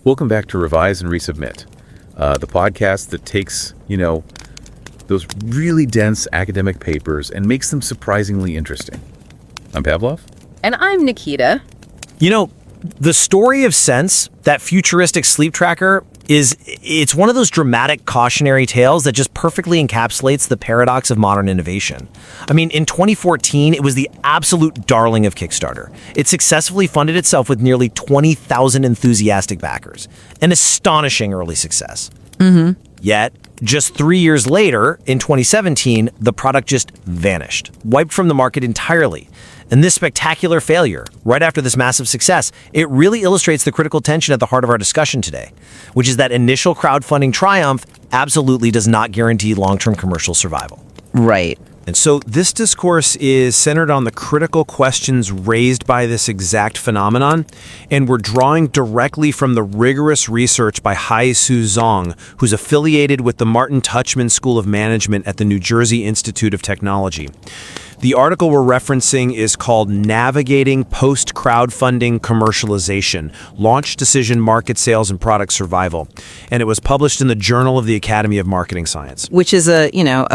Welcome back to Revise and Resubmit, the podcast that takes, those really dense academic papers and makes them surprisingly interesting. I'm Pavlov. And I'm Nikita. The story of Sense, that futuristic sleep tracker, it's one of those dramatic cautionary tales that just perfectly encapsulates the paradox of modern innovation. I mean, in 2014, it was the absolute darling of Kickstarter. It successfully funded itself with nearly 20,000 enthusiastic backers. An astonishing early success. Yet, just 3 years later, in 2017, the product just vanished, wiped from the market entirely. And this spectacular failure, right after this massive success, it really illustrates the critical tension at the heart of our discussion today, which is that initial crowdfunding triumph absolutely does not guarantee long-term commercial survival. Right. And so this discourse is centered on the critical questions raised by this exact phenomenon, and we're drawing directly from the rigorous research by Haisu Zhang, who's affiliated with the Martin Tuchman School of Management at the New Jersey Institute of Technology. The article we're referencing is called Navigating Post-Crowdfunding Commercialization, Launch Decision Market Sales and Product Survival. And it was published in the Journal of the Academy of Marketing Science. Which is a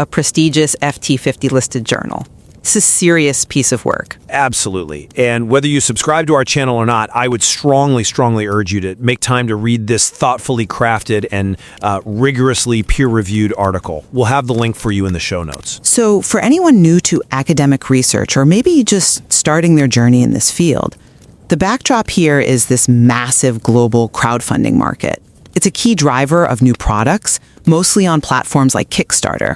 prestigious FT50 listed journal. It's a serious piece of work. Absolutely. And whether you subscribe to our channel or not, I would strongly urge you to make time to read this thoughtfully crafted and rigorously peer-reviewed article. We'll have the link for you in the show notes. So for anyone new to academic research, or maybe just starting their journey in this field, the backdrop here is this massive global crowdfunding market. It's a key driver of new products, mostly on platforms like Kickstarter.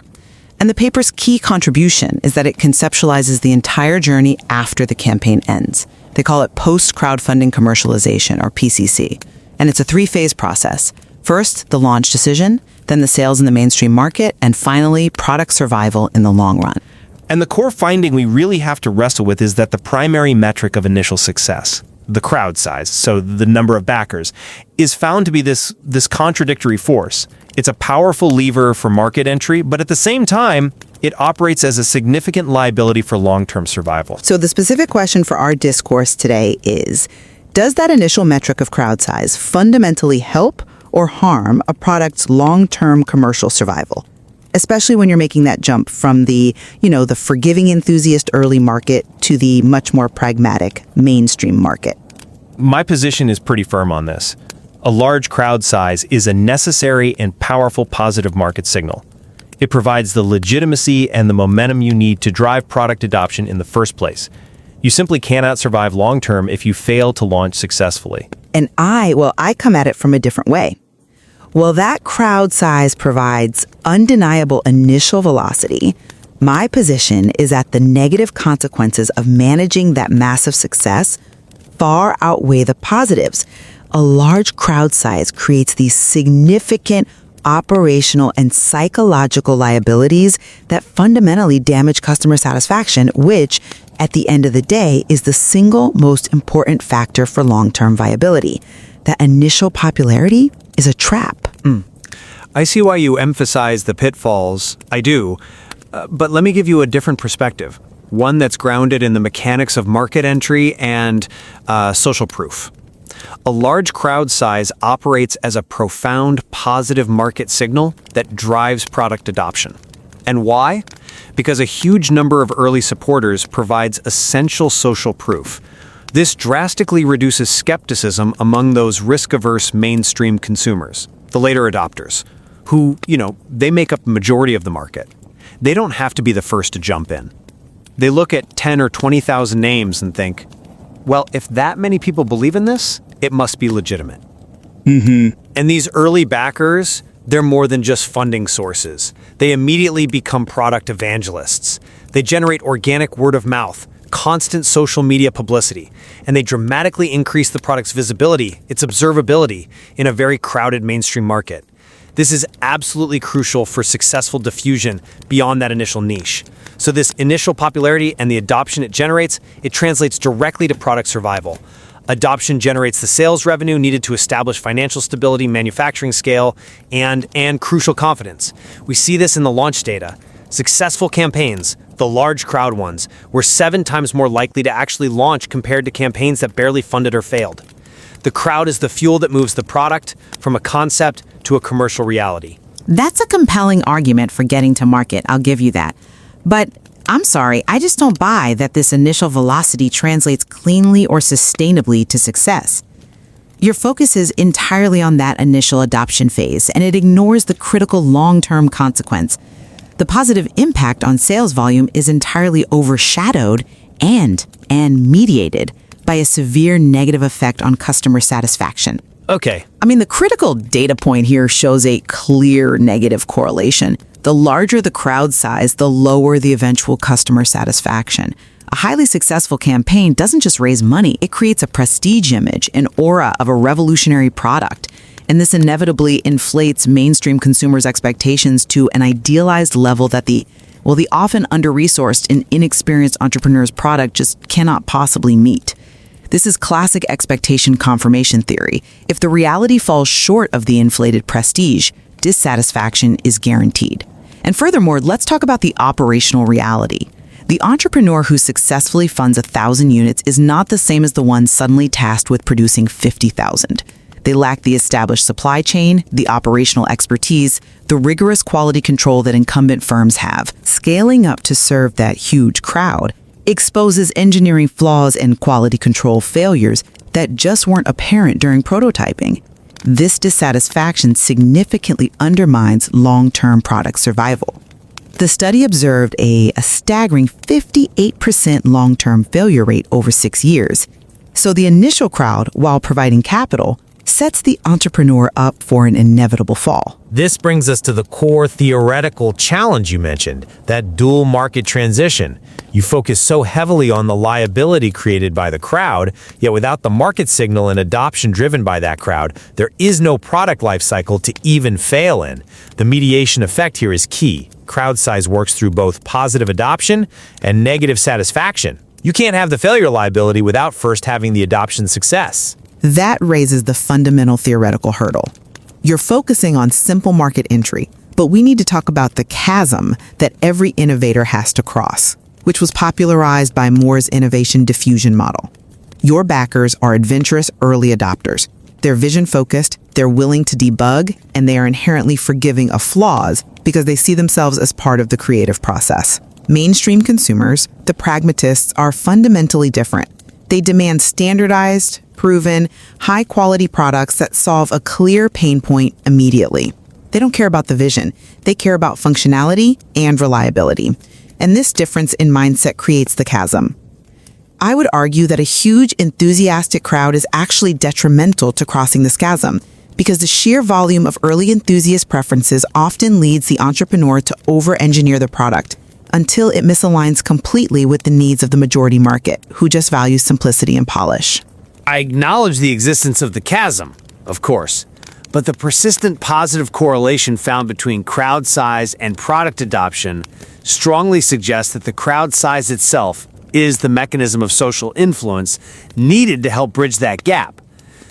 And the paper's key contribution is that it conceptualizes the entire journey after the campaign ends. They call it post-crowdfunding commercialization, or PCC. And it's a three-phase process. First, the launch decision, then the sales in the mainstream market, and finally, product survival in the long run. And the core finding we really have to wrestle with is that the primary metric of initial success, the crowd size, so the number of backers, is found to be this contradictory force. It's a powerful lever for market entry, but at the same time, it operates as a significant liability for long-term survival. So the specific question for our discourse today is, does that initial metric of crowd size fundamentally help or harm a product's long-term commercial survival? Especially when you're making that jump from the forgiving enthusiast early market to the much more pragmatic mainstream market. My position is pretty firm on this. A large crowd size is a necessary and powerful positive market signal. It provides the legitimacy and the momentum you need to drive product adoption in the first place. You simply cannot survive long-term if you fail to launch successfully. And I come at it from a different way. Well, that crowd size provides undeniable initial velocity. My position is that the negative consequences of managing that massive success far outweigh the positives. A large crowd size creates these significant operational and psychological liabilities that fundamentally damage customer satisfaction, which, at the end of the day, is the single most important factor for long-term viability. That initial popularity is a trap. I see why you emphasize the pitfalls. I do. But let me give you a different perspective. One that's grounded in the mechanics of market entry and social proof. A large crowd size operates as a profound positive market signal that drives product adoption. And why? Because a huge number of early supporters provides essential social proof. This drastically reduces skepticism among those risk-averse mainstream consumers, the later adopters, who, they make up the majority of the market. They don't have to be the first to jump in. They look at 10 or 20,000 names and think, well, if that many people believe in this, it must be legitimate. And these early backers, they're more than just funding sources. They immediately become product evangelists. They generate organic word of mouth, constant social media publicity, and they dramatically increase the product's visibility, its observability, in a very crowded mainstream market. This is absolutely crucial for successful diffusion beyond that initial niche. So this initial popularity and the adoption it generates, it translates directly to product survival. Adoption generates the sales revenue needed to establish financial stability, manufacturing scale, and crucial confidence. We see this in the launch data. Successful campaigns, the large crowd ones, were 7 times more likely to actually launch compared to campaigns that barely funded or failed. The crowd is the fuel that moves the product from a concept to a commercial reality. That's a compelling argument for getting to market, I'll give you that. But I'm sorry, I just don't buy that this initial velocity translates cleanly or sustainably to success. Your focus is entirely on that initial adoption phase, and it ignores the critical long-term consequence. The positive impact on sales volume is entirely overshadowed and mediated by a severe negative effect on customer satisfaction. Okay. I mean, the critical data point here shows a clear negative correlation. The larger the crowd size, the lower the eventual customer satisfaction. A highly successful campaign doesn't just raise money, it creates a prestige image, an aura of a revolutionary product. And this inevitably inflates mainstream consumers' expectations to an idealized level that the often under-resourced and inexperienced entrepreneur's product just cannot possibly meet. This is classic expectation confirmation theory. If the reality falls short of the inflated prestige, dissatisfaction is guaranteed. And furthermore, let's talk about the operational reality. The entrepreneur who successfully funds 1,000 units is not the same as the one suddenly tasked with producing 50,000. They lack the established supply chain, the operational expertise, the rigorous quality control that incumbent firms have. Scaling up to serve that huge crowd exposes engineering flaws and quality control failures that just weren't apparent during prototyping. This dissatisfaction significantly undermines long-term product survival. The study observed a staggering 58% long-term failure rate over 6 years. So the initial crowd, while providing capital, sets the entrepreneur up for an inevitable fall. This brings us to the core theoretical challenge you mentioned, that dual market transition. You focus so heavily on the liability created by the crowd, yet without the market signal and adoption driven by that crowd, there is no product life cycle to even fail in. The mediation effect here is key. Crowd size works through both positive adoption and negative satisfaction. You can't have the failure liability without first having the adoption success. That raises the fundamental theoretical hurdle. You're focusing on simple market entry, but we need to talk about the chasm that every innovator has to cross, which was popularized by Moore's innovation diffusion model. Your backers are adventurous early adopters. They're vision-focused, they're willing to debug, and they are inherently forgiving of flaws because they see themselves as part of the creative process. Mainstream consumers, the pragmatists, are fundamentally different. They demand standardized, proven, high-quality products that solve a clear pain point immediately. They don't care about the vision. They care about functionality and reliability. And this difference in mindset creates the chasm. I would argue that a huge enthusiastic crowd is actually detrimental to crossing this chasm because the sheer volume of early enthusiast preferences often leads the entrepreneur to over-engineer the product until it misaligns completely with the needs of the majority market, who just values simplicity and polish. I acknowledge the existence of the chasm, of course, but the persistent positive correlation found between crowd size and product adoption strongly suggests that the crowd size itself is the mechanism of social influence needed to help bridge that gap.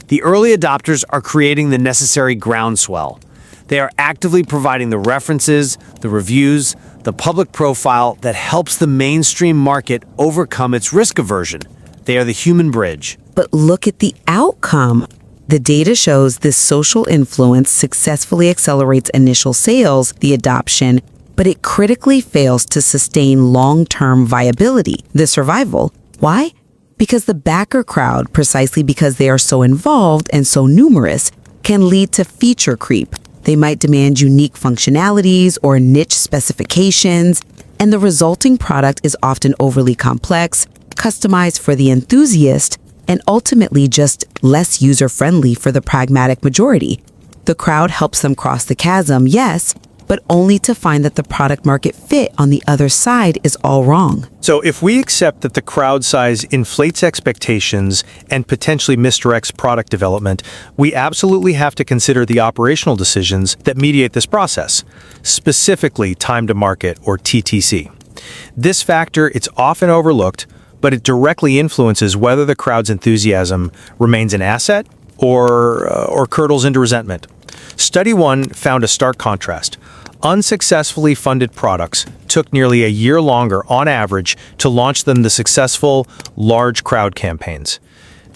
The early adopters are creating the necessary groundswell. They are actively providing the references, the reviews, the public profile that helps the mainstream market overcome its risk aversion. They are the human bridge. But look at the outcome. The data shows this social influence successfully accelerates initial sales, the adoption, but it critically fails to sustain long-term viability, the survival. Why? Because the backer crowd, precisely because they are so involved and so numerous, can lead to feature creep. They might demand unique functionalities or niche specifications, and the resulting product is often overly complex, customized for the enthusiast, and ultimately just less user-friendly for the pragmatic majority. The crowd helps them cross the chasm, yes, but only to find that the product market fit on the other side is all wrong. So if we accept that the crowd size inflates expectations and potentially misdirects product development, we absolutely have to consider the operational decisions that mediate this process, specifically time to market, or TTC. This factor, it's often overlooked, but it directly influences whether the crowd's enthusiasm remains an asset or curdles into resentment. Study 1 found a stark contrast. Unsuccessfully funded products took nearly a year longer on average to launch than the successful large crowd campaigns.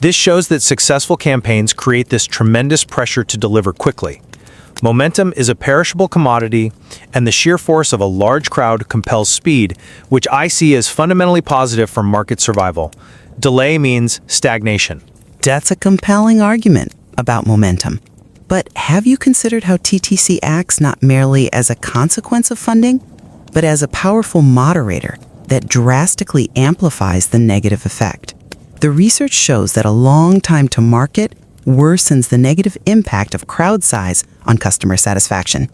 This shows that successful campaigns create this tremendous pressure to deliver quickly. Momentum is a perishable commodity, and the sheer force of a large crowd compels speed, which I see as fundamentally positive for market survival. Delay means stagnation. That's a compelling argument about momentum. But have you considered how TTC acts not merely as a consequence of funding, but as a powerful moderator that drastically amplifies the negative effect? The research shows that a long time to market worsens the negative impact of crowd size on customer satisfaction.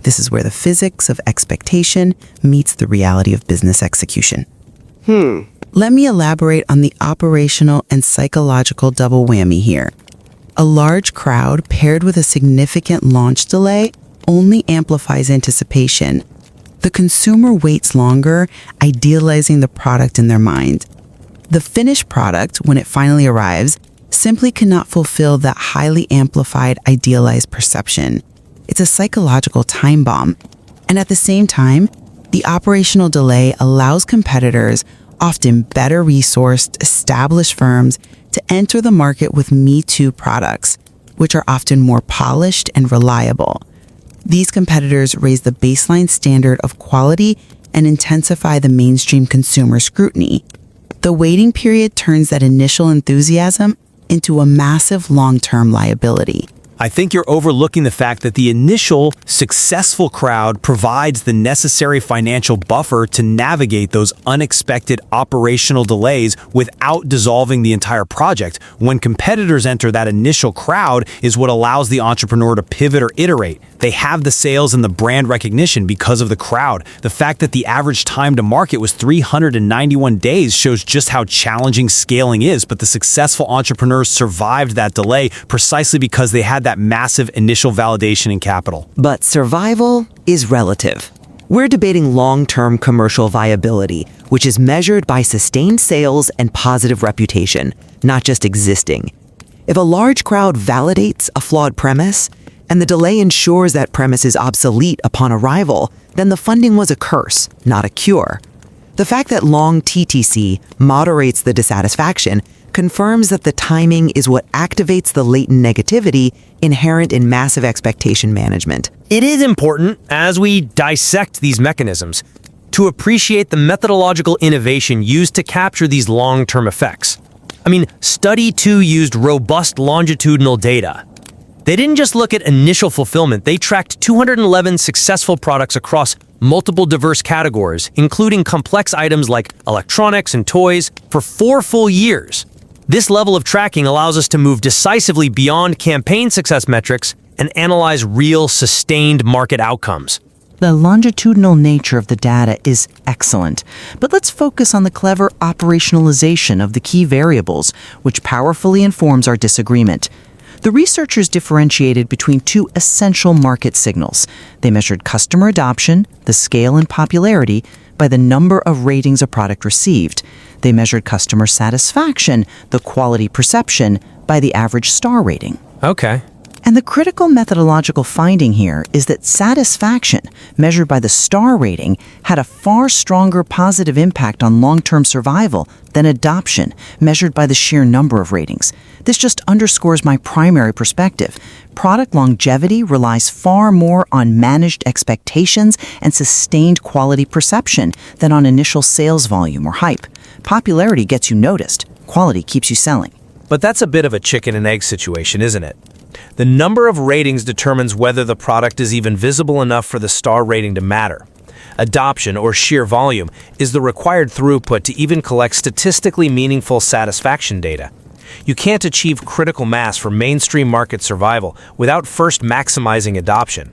This is where the physics of expectation meets the reality of business execution. Let me elaborate on the operational and psychological double whammy here. A large crowd paired with a significant launch delay only amplifies anticipation. The consumer waits longer, idealizing the product in their mind. The finished product, when it finally arrives, simply cannot fulfill that highly amplified, idealized perception. It's a psychological time bomb. And at the same time, the operational delay allows competitors, often better resourced, established firms, to enter the market with Me Too products, which are often more polished and reliable. These competitors raise the baseline standard of quality and intensify the mainstream consumer scrutiny. The waiting period turns that initial enthusiasm into a massive long-term liability. I think you're overlooking the fact that the initial successful crowd provides the necessary financial buffer to navigate those unexpected operational delays without dissolving the entire project. When competitors enter, that initial crowd is what allows the entrepreneur to pivot or iterate. They have the sales and the brand recognition because of the crowd. The fact that the average time to market was 391 days shows just how challenging scaling is, but the successful entrepreneurs survived that delay precisely because they had that massive initial validation and capital. But survival is relative. We're debating long-term commercial viability, which is measured by sustained sales and positive reputation, not just existing. If a large crowd validates a flawed premise, and the delay ensures that premise is obsolete upon arrival, then the funding was a curse, not a cure. The fact that long TTC moderates the dissatisfaction confirms that the timing is what activates the latent negativity inherent in massive expectation management. It is important, as we dissect these mechanisms, to appreciate the methodological innovation used to capture these long-term effects. Study 2 used robust longitudinal data. They didn't just look at initial fulfillment, they tracked 211 successful products across multiple diverse categories, including complex items like electronics and toys, for 4 full years. This level of tracking allows us to move decisively beyond campaign success metrics and analyze real, sustained market outcomes. The longitudinal nature of the data is excellent, but let's focus on the clever operationalization of the key variables, which powerfully informs our disagreement. The researchers differentiated between 2 essential market signals. They measured customer adoption, the scale and popularity, by the number of ratings a product received. They measured customer satisfaction, the quality perception, by the average star rating. Okay. And the critical methodological finding here is that satisfaction, measured by the star rating, had a far stronger positive impact on long-term survival than adoption, measured by the sheer number of ratings. This just underscores my primary perspective. Product longevity relies far more on managed expectations and sustained quality perception than on initial sales volume or hype. Popularity gets you noticed. Quality keeps you selling. But that's a bit of a chicken and egg situation, isn't it? The number of ratings determines whether the product is even visible enough for the star rating to matter. Adoption, or sheer volume, is the required throughput to even collect statistically meaningful satisfaction data. You can't achieve critical mass for mainstream market survival without first maximizing adoption.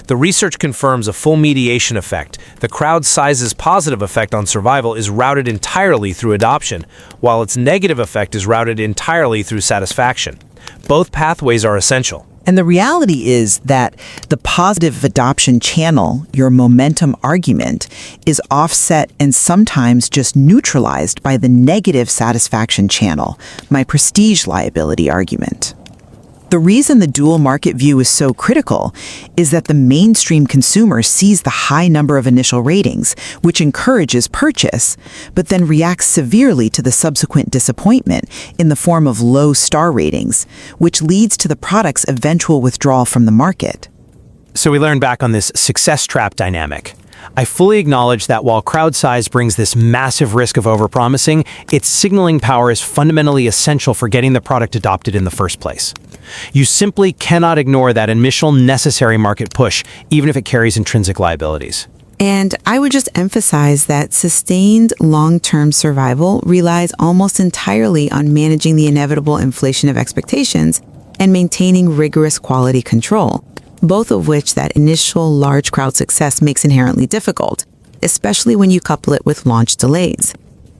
The research confirms a full mediation effect. The crowd size's positive effect on survival is routed entirely through adoption, while its negative effect is routed entirely through satisfaction. Both pathways are essential. And the reality is that the positive adoption channel, your momentum argument, is offset and sometimes just neutralized by the negative satisfaction channel, my prestige liability argument. The reason the dual market view is so critical is that the mainstream consumer sees the high number of initial ratings, which encourages purchase, but then reacts severely to the subsequent disappointment in the form of low star ratings, which leads to the product's eventual withdrawal from the market. So we learned back on this success trap dynamic. I fully acknowledge that while crowd size brings this massive risk of overpromising, its signaling power is fundamentally essential for getting the product adopted in the first place. You simply cannot ignore that initial necessary market push, even if it carries intrinsic liabilities. And I would just emphasize that sustained long-term survival relies almost entirely on managing the inevitable inflation of expectations and maintaining rigorous quality control, both of which that initial large crowd success makes inherently difficult, especially when you couple it with launch delays.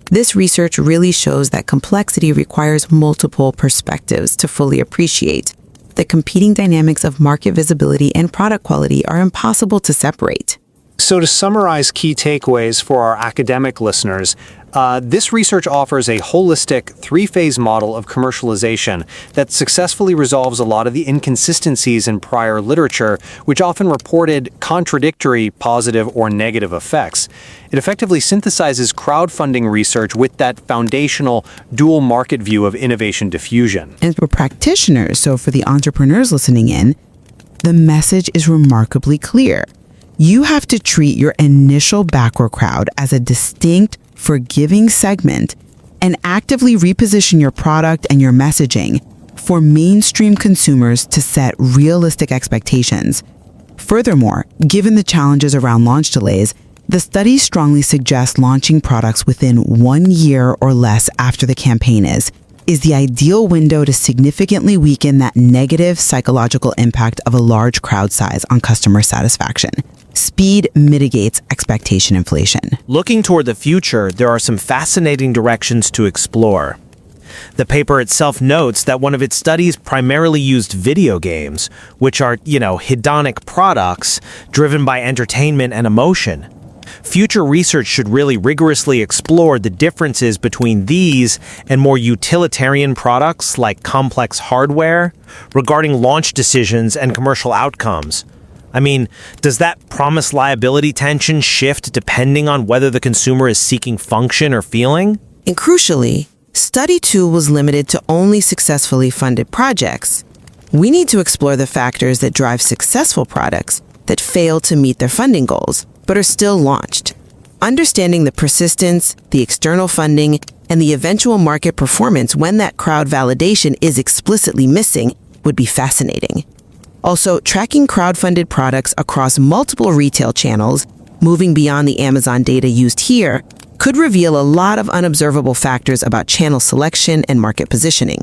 This research really shows that complexity requires multiple perspectives to fully appreciate. The competing dynamics of market visibility and product quality are impossible to separate. So to summarize key takeaways for our academic listeners, this research offers a holistic three-phase model of commercialization that successfully resolves a lot of the inconsistencies in prior literature, which often reported contradictory positive or negative effects. It effectively synthesizes crowdfunding research with that foundational dual market view of innovation diffusion. And for practitioners, so for the entrepreneurs listening in, the message is remarkably clear. You have to treat your initial backer crowd as a distinct, forgiving segment and actively reposition your product and your messaging for mainstream consumers to set realistic expectations. Furthermore, given the challenges around launch delays, the studies strongly suggest launching products within 1 year or less after the campaign is the ideal window to significantly weaken that negative psychological impact of a large crowd size on customer satisfaction. Speed mitigates expectation inflation. Looking toward the future, there are some fascinating directions to explore. The paper itself notes that one of its studies primarily used video games, which are, hedonic products driven by entertainment and emotion. Future research should really rigorously explore the differences between these and more utilitarian products like complex hardware regarding launch decisions and commercial outcomes. I mean, does that promise liability tension shift depending on whether the consumer is seeking function or feeling? And crucially, Study 2 was limited to only successfully funded projects. We need to explore the factors that drive successful products that fail to meet their funding goals, but are still launched. Understanding the persistence, the external funding, and the eventual market performance when that crowd validation is explicitly missing would be fascinating. Also, tracking crowdfunded products across multiple retail channels, moving beyond the Amazon data used here, could reveal a lot of unobservable factors about channel selection and market positioning.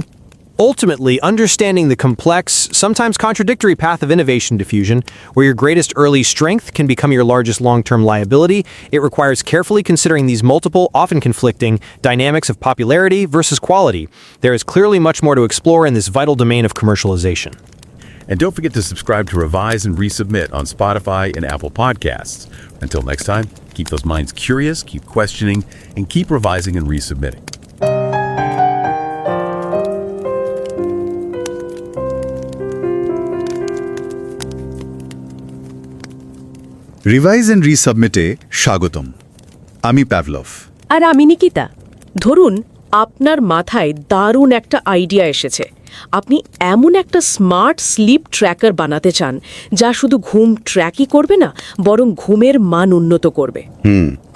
Ultimately, understanding the complex, sometimes contradictory path of innovation diffusion, where your greatest early strength can become your largest long-term liability, it requires carefully considering these multiple, often conflicting, dynamics of popularity versus quality. There is clearly much more to explore in this vital domain of commercialization. And don't forget to subscribe to Revise and Resubmit on Spotify and Apple Podcasts. Until next time, keep those minds curious, keep questioning, and keep revising and resubmitting. Revise and রিসাবমিটে স্বাগতম। আমি Pavlov. আর আমি নিকিতা। ধরুন আপনার মাথায় দারুণ একটা idea এসেছে। আপনি এমন একটা স্মার্ট স্লিপ ট্র্যাকার বানাতে চান যা শুধু ঘুম ট্র্যাকই করবে না, বরং ঘুমের মান উন্নত করবে।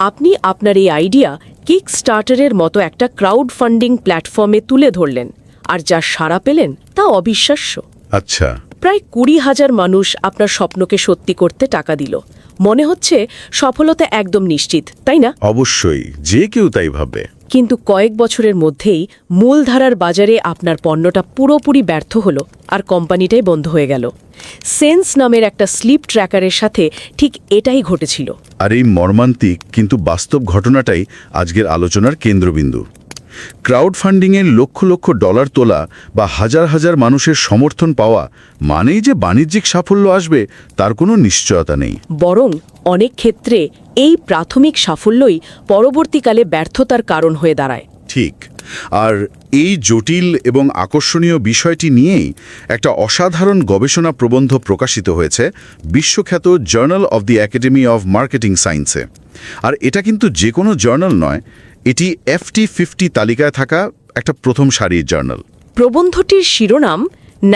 আপনি আপনার এই আইডিয়া কিকস্টার্টারের মতো একটা ক্রাউড ফান্ডিং প্ল্যাটফর্মে তুলে ধরলেন, আর যা সাড়া পেলেন তা অবিশ্বাস্য। আচ্ছা। প্রায় 20,000 মানুষ আপনার স্বপ্নকে সত্যি করতে টাকা দিল। মনে হচ্ছে সফলতা একদম নিশ্চিত, তাই না? অবশ্যই, যে কেউ তাই ভাববে। কিন্তু কয়েক বছরের মধ্যেই মূলধারার বাজারে আপনার পণ্যটা পুরোপুরি ব্যর্থ হলো আর কোম্পানিটাই বন্ধ হয়ে গেল। সেন্স নামের একটা স্লিপ ট্র্যাকারের সাথে ঠিক এটাই ঘটেছিল। আর এই মর্মান্তিক কিন্তু বাস্তব ঘটনাটাই আজকের আলোচনার কেন্দ্রবিন্দু। ক্রাউড ফান্ডিংয়ের লক্ষ লক্ষ ডলার তোলা বা হাজার হাজার মানুষের সমর্থন পাওয়া মানেই যে বাণিজ্যিক সাফল্য আসবে তার কোনো নিশ্চয়তা নেই। বরং অনেক ক্ষেত্রে এই প্রাথমিক সাফল্যই পরবর্তীকালে ব্যর্থতার কারণ হয়ে দাঁড়ায়। ঠিক। আর এই জটিল এবং আকর্ষণীয় বিষয়টি নিয়েই একটা অসাধারণ গবেষণা প্রবন্ধ প্রকাশিত হয়েছে বিশ্বখ্যাত journal of the academy of marketing সায়েন্সে। আর এটা কিন্তু যে কোনো জার্নাল নয়, এটি FT50 তালিকায় থাকা একটা প্রথম সারির জার্নাল। প্রবন্ধটির শিরোনাম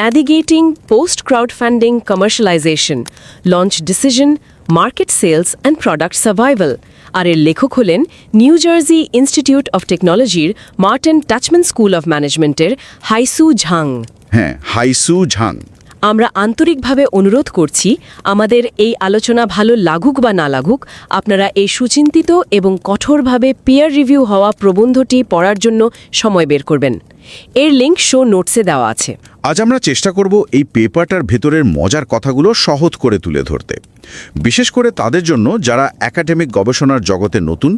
Navigating post-crowdfunding commercialization, launch decision, market sales and product survival। আর এর লেখক হলেন নিউ জার্সি ইনস্টিটিউট অফ টেকনোলজির মার্টিন টাচম্যান স্কুল অফ ম্যানেজমেন্টের হাইসু ঝাং। হ্যাঁ, হাইসু ঝাং। আমরা আন্তরিকভাবে অনুরোধ করছি, আমাদের এই আলোচনা ভালো লাগুক বা না লাগুক, আপনারা এই সুচিন্তিত এবং কঠোরভাবে পিয়ার রিভিউ হওয়া প্রবন্ধটি পড়ার জন্য সময় বের করবেন। এর লিঙ্ক শো নোটসে দেওয়া আছে। আজ আমরা চেষ্টা করব এই পেপারটার ভেতরের মজার কথাগুলো সহজ করে তুলে ধরতে, বিশেষ করে তাদের জন্য যারা একাডেমিক গবেষণার জগতে নতুন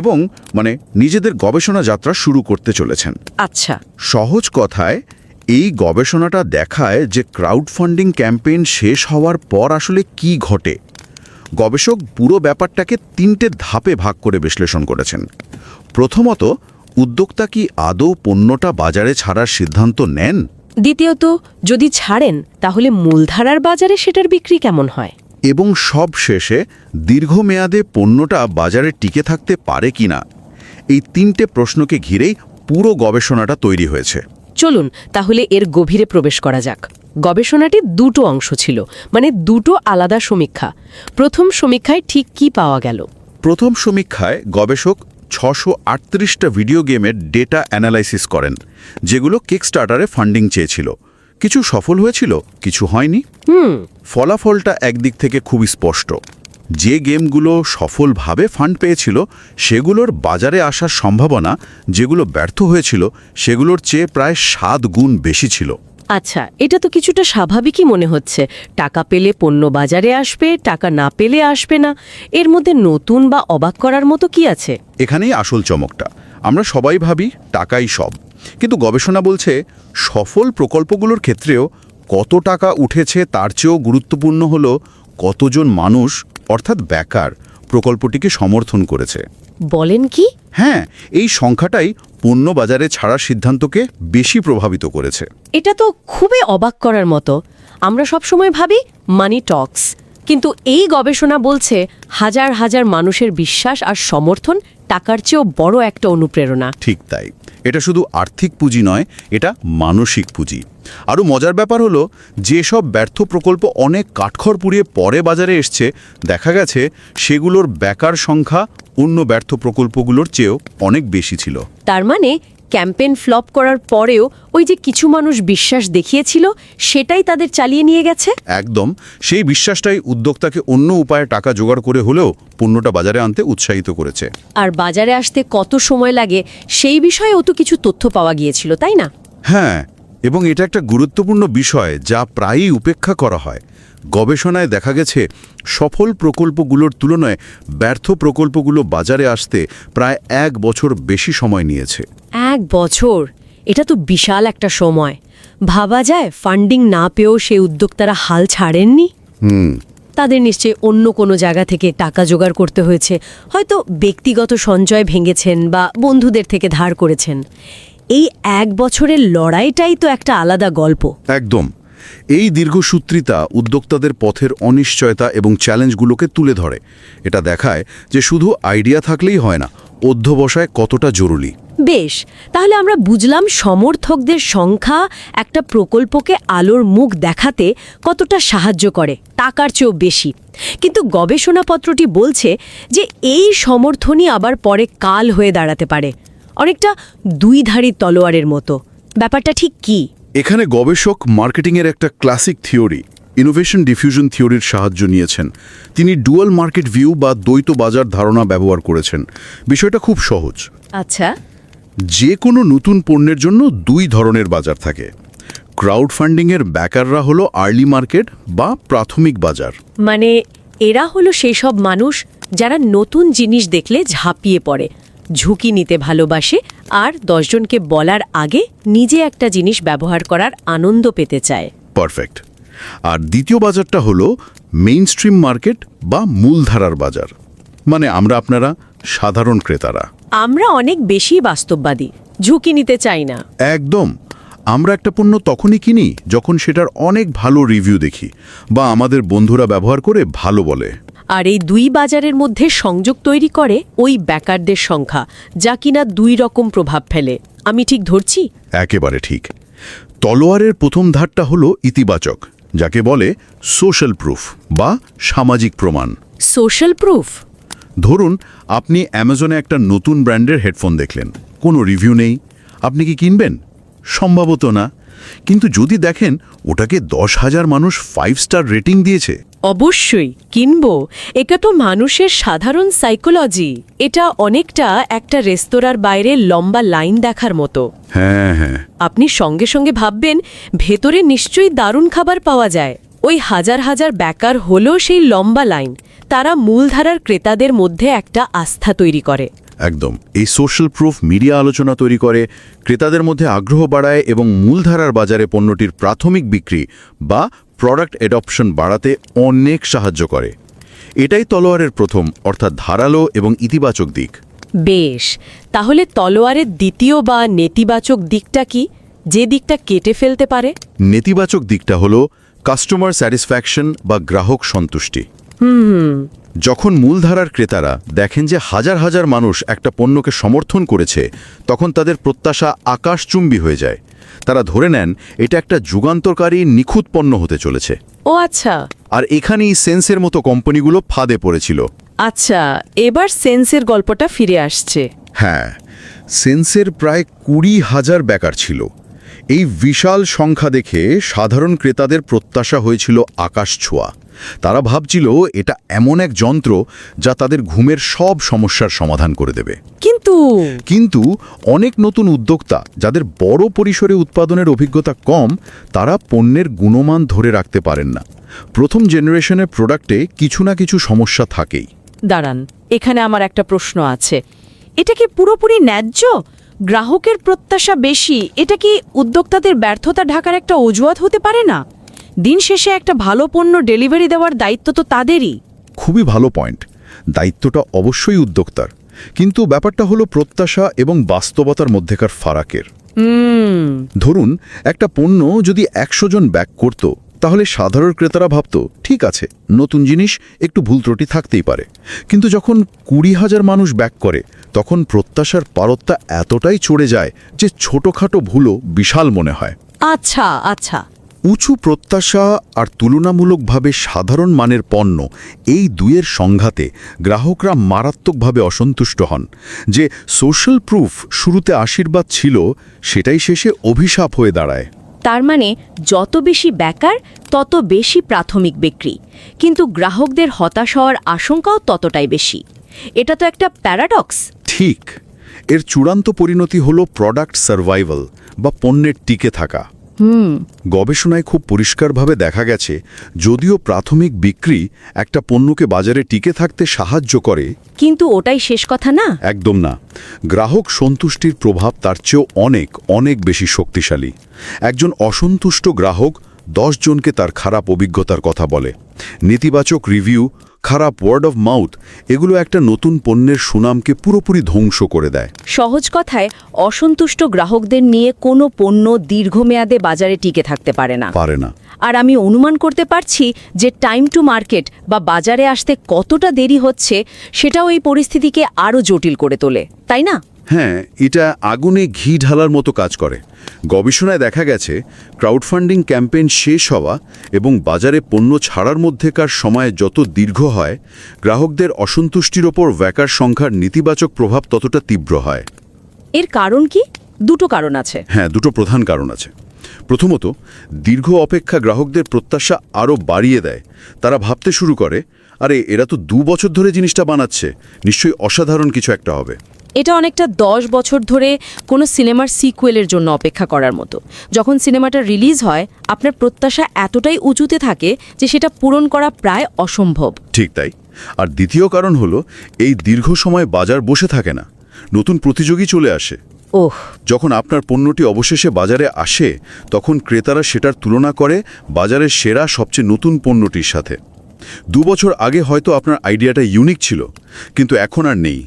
এবং নিজেদের গবেষণা যাত্রা শুরু করতে চলেছেন। আচ্ছা, সহজ কথায় এই গবেষণাটা দেখায় যে ক্রাউড ফান্ডিং ক্যাম্পেইন শেষ হওয়ার পর আসলে কি ঘটে। গবেষক পুরো ব্যাপারটাকে 3টে ধাপে ভাগ করে বিশ্লেষণ করেছেন। প্রথমত, উদ্যোক্তা কি আদৌ পণ্যটা বাজারে ছাড়ার সিদ্ধান্ত নেন? দ্বিতীয়ত, যদি ছাড়েন তাহলে মূলধারার বাজারে সেটার বিক্রি কেমন হয়? এবং সব শেষে দীর্ঘমেয়াদে পণ্যটা বাজারে টিকে থাকতে পারে কিনা। এই 3টে প্রশ্নকে ঘিরেই পুরো গবেষণাটা তৈরি হয়েছে। চলুন তাহলে এর গভীরে প্রবেশ করা যাক। গবেষণাটি 2টো অংশ ছিল, 2টো আলাদা সমীক্ষা। প্রথম সমীক্ষায় ঠিক কি পাওয়া গেল? প্রথম সমীক্ষায় গবেষক 638টা ভিডিও গেমের ডেটা অ্যানালাইসিস করেন, যেগুলো কিকস্টার্টারে ফান্ডিং চেয়েছিল। কিছু সফল হয়েছিল, কিছু হয়নি। ফলাফলটা একদিক থেকে খুবই স্পষ্ট। যে গেমগুলো সফলভাবে ফান্ড পেয়েছিল সেগুলোর বাজারে আসার সম্ভাবনা যেগুলো ব্যর্থ হয়েছিল সেগুলোর চেয়ে প্রায় 7 গুণ বেশি ছিল। আচ্ছা, এটা তো কিছুটা স্বাভাবিকই মনে হচ্ছে। টাকা পেলে পণ্য বাজারে আসবে, টাকা না পেলে আসবে না। এর মধ্যে নতুন বা অবাক করার মতো কি আছে? এখানেই আসল চমকটা। আমরা সবাই ভাবি টাকাই সব, কিন্তু গবেষণা বলছে সফল প্রকল্পগুলোর ক্ষেত্রেও কত টাকা উঠেছে তার চেয়েও গুরুত্বপূর্ণ হলো কতজন মানুষ, অর্থাৎ ব্যাকার, প্রকল্পটিকে সমর্থন করেছে। বলেন কি? হ্যাঁ, এই সংখ্যাটাই পণ্য বাজারে ছাড়ার সিদ্ধান্তকে বেশি প্রভাবিত করেছে। এটা তো খুবই অবাক করার মতো। আমরা সবসময় ভাবি মানি টক্স, কিন্তু এই গবেষণা বলছে হাজার হাজার মানুষের বিশ্বাস আর সমর্থন টাকার চেয়েও বড় একটা অনুপ্রেরণা। ঠিক তাই। এটা শুধু আর্থিক পুঁজি নয়, এটা মানসিক পুঁজি। আরও মজার ব্যাপার হলো, যেসব ব্যর্থ প্রকল্প অনেক কাঠখড় পুড়িয়ে পরে বাজারে এসছে, দেখা গেছে সেগুলোর ব্যাকার সংখ্যা অন্য ব্যর্থ প্রকল্পগুলোর চেয়েও অনেক বেশি ছিল। তার মানে ক্যাম্পেইন ফ্লপ করার পরেও ওই যে কিছু মানুষ বিশ্বাস দেখিয়েছিল, সেটাই তাদের চালিয়ে নিয়ে গেছে। একদম, সেই বিশ্বাসটাই উদ্যোক্তাকে অন্য উপায়ে টাকা জোগাড় করে হলেও পণ্যটা বাজারে আনতে উৎসাহিত করেছে। আর বাজারে আসতে কত সময় লাগে সেই বিষয়েও তো কিছু তথ্য পাওয়া গিয়েছিল, তাই না? হ্যাঁ, এবং এটা একটা গুরুত্বপূর্ণ বিষয় যা প্রায়ই উপেক্ষা করা হয়। গবেষণায় দেখা গেছে সফল প্রকল্পগুলোর তুলনায় ব্যর্থ প্রকল্পগুলো বাজারে আসতে প্রায় 1 বছর বেশি সময় নিয়েছে। 1 বছর? এটা তো বিশাল একটা সময়। ভাবা যায় ফান্ডিং না পেয়েও সেই উদ্যোক্তারা হাল ছাড়েননি। তাদের নিশ্চয়ই অন্য কোনো জায়গা থেকে টাকা জোগাড় করতে হয়েছে, হয়তো ব্যক্তিগত সঞ্চয় ভেঙেছেন বা বন্ধুদের থেকে ধার করেছেন। এই 1 বছরের লড়াইটাই তো একটা আলাদা গল্প। একদম। এই দীর্ঘসূত্রিতা উদ্যোক্তাদের পথের অনিশ্চয়তা এবং চ্যালেঞ্জগুলোকে তুলে ধরে। এটা দেখায় যে শুধু আইডিয়া থাকলেই হয় না, অধ্যবসায় কতটা জরুরি। বেশ, তাহলে আমরা বুঝলাম সমর্থকদের সংখ্যা একটা প্রকল্পকে আলোর মুখ দেখাতে কতটা সাহায্য করে, টাকার চেয়েও বেশি। কিন্তু গবেষণাপত্রটি বলছে যে এই সমর্থনই আবার পরে কাল হয়ে দাঁড়াতে পারে, অনেকটা 2ধারী তলোয়ারের মতো। ব্যাপারটা ঠিক কি? এখানে গবেষক মার্কেটিংয়ের একটা ক্লাসিক থিওরি, ইনোভেশন ডিফিউশন থিওরির সাহায্য নিয়েছেন। তিনি ডুয়াল মার্কেট ভিউ বা দ্বৈত বাজার ধারণা ব্যবহার করেছেন। বিষয়টা খুব সহজ। আচ্ছা, যে কোনো নতুন পণ্যের জন্য 2 ধরনের বাজার থাকে। ক্রাউড ফান্ডিংয়ের ব্যাকাররা হলো আর্লি মার্কেট বা প্রাথমিক বাজার। মানে এরা হলো সেই সব মানুষ যারা নতুন জিনিস দেখলে ঝাঁপিয়ে পড়ে, ঝুঁকি নিতে ভালোবাসে আর 10 জনকে বলার আগে নিজে একটা জিনিস ব্যবহার করার আনন্দ পেতে চায়। পারফেক্ট। আর দ্বিতীয় বাজারটা হলো মেইনস্ট্রিম মার্কেট বা মূলধারার বাজার, মানে আপনারা সাধারণ ক্রেতারা। আমরা অনেক বেশি বাস্তববাদী, ঝুঁকি নিতে চাই না। একদম। আমরা একটা পণ্য তখনই কিনি যখন সেটার অনেক ভালো রিভিউ দেখি বা আমাদের বন্ধুরা ব্যবহার করে ভালো বলে। আর এই দুই বাজারের মধ্যে সংযোগ তৈরি করে ওই ব্যাকারদের সংখ্যা, যা কিনা দুই রকম প্রভাব ফেলে। আমি ঠিক ধরছি? একেবারে ঠিক। তলোয়ারের প্রথম ধারটা হলো ইতিবাচক, যাকে বলে সোশ্যাল প্রুফ বা সামাজিক প্রমাণ। Social proof? ধরুন আপনি অ্যামাজনে একটা নতুন ব্র্যান্ডের হেডফোন দেখলেন, কোনো রিভিউ নেই, আপনি কি কিনবেন? সম্ভবত না। কিন্তু যদি দেখেন ওটাকে 10,000 মানুষ 5 স্টার রেটিং দিয়েছে, অবশ্যই কিনবো। এটা তো মানুষের সাধারণ সাইকোলজি। এটা অনেকটা একটা রেস্তোরাঁর বাইরে লম্বা লাইন দেখার মতো। হ্যাঁ হ্যাঁ, আপনি সঙ্গে সঙ্গে ভাববেন ভেতরে নিশ্চয়ই দারুণ খাবার পাওয়া যায়। ওই হাজার হাজার ব্যাকার হলো সেই লম্বা লাইন। তারা মূলধারার ক্রেতাদের মধ্যে একটা আস্থা তৈরি করে। একদম। এই সোশ্যাল প্রুফ মিডিয়া আলোচনা তৈরি করে, ক্রেতাদের মধ্যে আগ্রহ বাড়ায় এবং মূলধারার বাজারে পণ্যটির প্রাথমিক বিক্রি বা প্রোডাক্ট অ্যাডপশন বাড়াতে অনেক সাহায্য করে। এটাই তলোয়ারের প্রথম, অর্থাৎ ধারালো এবং ইতিবাচক দিক। বেশ, তাহলে তলোয়ারের দ্বিতীয় বা নেতিবাচক দিকটা কি, যে দিকটা কেটে ফেলতে পারে? নেতিবাচক দিকটা হলো কাস্টমার স্যাটিসফ্যাকশন বা গ্রাহক সন্তুষ্টি। যখন মূলধারার ক্রেতারা দেখেন যে হাজার হাজার মানুষ একটা পণ্যকে সমর্থন করেছে, তখন তাদের প্রত্যাশা আকাশচুম্বী হয়ে যায়। তারা ধরে নেন এটা একটা যুগান্তকারী নিখুঁত পণ্য হতে চলেছে। ও আচ্ছা। আর এখানেই সেন্সের মতো কোম্পানিগুলো ফাঁদে পড়েছিল। আচ্ছা, এবার সেন্সের গল্পটা ফিরে আসছে। হ্যাঁ, সেন্সের প্রায় 20,000 ব্যাকার ছিল। এই বিশাল সংখ্যা দেখে সাধারণ ক্রেতাদের প্রত্যাশা হয়েছিল আকাশ ছোঁয়া। তারা ভাবছিল এটা এমন এক যন্ত্র যা তাদের ঘুমের সব সমস্যার সমাধান করে দেবে। কিন্তু অনেক নতুন উদ্যোক্তা, যাদের বড় পরিসরে উৎপাদনের অভিজ্ঞতা কম, তারা পণ্যের গুণমান ধরে রাখতে পারেন না। প্রথম জেনারেশনের প্রোডাক্টে কিছু না কিছু সমস্যা থাকেই। দাঁড়ান, এখানে আমার একটা প্রশ্ন আছে। এটা কি পুরোপুরি ন্যায্য? গ্রাহকের প্রত্যাশা বেশি, এটা কি উদ্যোক্তাদের ব্যর্থতা ঢাকার একটা অজুহাত হতে পারে না? দিন শেষে একটা ভালো পণ্য ডেলিভারি দেওয়ার দায়িত্ব তো তাদেরই। খুবই ভালো পয়েন্ট। দায়িত্বটা অবশ্যই উদ্যোক্তার, কিন্তু ব্যাপারটা হলো প্রত্যাশা এবং বাস্তবতার মধ্যেকার ফারাকের। ধরুন একটা পণ্য যদি 100 জন ব্যাক করত, তাহলে সাধারণ ক্রেতারা ভাবত ঠিক আছে, নতুন জিনিস, একটু ভুল ত্রুটি থাকতেই পারে। কিন্তু যখন 20,000 মানুষ ব্যাক করে, তখন প্রত্যাশার পারতটা এতটাই চড়ে যায় যে ছোটখাটো ভুলও বিশাল মনে হয়। আচ্ছা আচ্ছা। উঁচু প্রত্যাশা আর তুলনামূলকভাবে সাধারণ মানের পণ্য, এই দুইয়ের সংঘাতে গ্রাহকরা মারাত্মকভাবে অসন্তুষ্ট হন। যে সোশ্যাল প্রুফ শুরুতে আশীর্বাদ ছিল, সেটাই শেষে অভিশাপ হয়ে দাঁড়ায়। তার মানে যত বেশি ব্যাকার, তত বেশি প্রাথমিক বিক্রি, কিন্তু গ্রাহকদের হতাশ হওয়ার আশঙ্কাও ততটাই বেশি। এটা তো একটা প্যারাডক্স। ঠিক। এর চূড়ান্ত পরিণতি হলো প্রোডাক্ট সার্ভাইভাল বা পণ্যের টিকে থাকা। গবেষণায় খুব পরিষ্কারভাবে দেখা গেছে, যদিও প্রাথমিক বিক্রি একটা পণ্যকে বাজারে টিকে থাকতে সাহায্য করে, কিন্তু ওটাই শেষ কথা না। একদম না। গ্রাহক সন্তুষ্টির প্রভাব তার চেয়েও অনেক অনেক বেশি শক্তিশালী। একজন অসন্তুষ্ট গ্রাহক 10 জনকে তার খারাপ অভিজ্ঞতার কথা বলে। নেতিবাচক রিভিউ, খারাপ ওয়ার্ড অফ মাউথ, এগুলো একটা নতুন পণ্যের সুনামকে পুরোপুরি ধ্বংস করে দেয়। সহজ কথায়, অসন্তুষ্ট গ্রাহকদের নিয়ে কোনো পণ্য দীর্ঘমেয়াদে বাজারে টিকে থাকতে পারে না। আর আমি অনুমান করতে পারছি যে টাইম টু মার্কেট বা বাজারে আসতে কতটা দেরি হচ্ছে, সেটাও এই পরিস্থিতিকে আরও জটিল করে তোলে, তাই না? হ্যাঁ, এটা আগুনে ঘি ঢালার মতো কাজ করে। গবেষণায় দেখা গেছে, ক্রাউডফান্ডিং ক্যাম্পেইন শেষ হওয়া এবং বাজারে পণ্য ছাড়ার মধ্যেকার সময় যত দীর্ঘ হয়, গ্রাহকদের অসন্তুষ্টির ওপর ব্যাকার সংখ্যার নেতিবাচক প্রভাব ততটা তীব্র হয়। এর কারণ কি? দুটো কারণ আছে। হ্যাঁ, দুটো প্রধান কারণ আছে। প্রথমত, দীর্ঘ অপেক্ষা গ্রাহকদের প্রত্যাশা আরও বাড়িয়ে দেয়। তারা ভাবতে শুরু করে, আরে এরা তো 2 বছর ধরে জিনিসটা বানাচ্ছে, নিশ্চয়ই অসাধারণ কিছু একটা হবে। এটা অনেকটা 10 বছর ধরে কোনো সিনেমার সিকুয়েলের জন্য অপেক্ষা করার মতো। যখন সিনেমাটা রিলিজ হয়, আপনার প্রত্যাশা এতটাই উঁচুতে থাকে যে সেটা পূরণ করা প্রায় অসম্ভব। ঠিক তাই। আর দ্বিতীয় কারণ হলো, এই দীর্ঘ সময় বাজার বসে থাকে না, নতুন প্রতিযোগী চলে আসে। যখন আপনার পণ্যটি অবশেষে বাজারে আসে, তখন ক্রেতারা সেটার তুলনা করে বাজারের সেরা সবচেয়ে নতুন পণ্যটির সাথে। 2 বছর আগে হয়তো আপনার আইডিয়াটা ইউনিক ছিল, কিন্তু এখন আর নেই।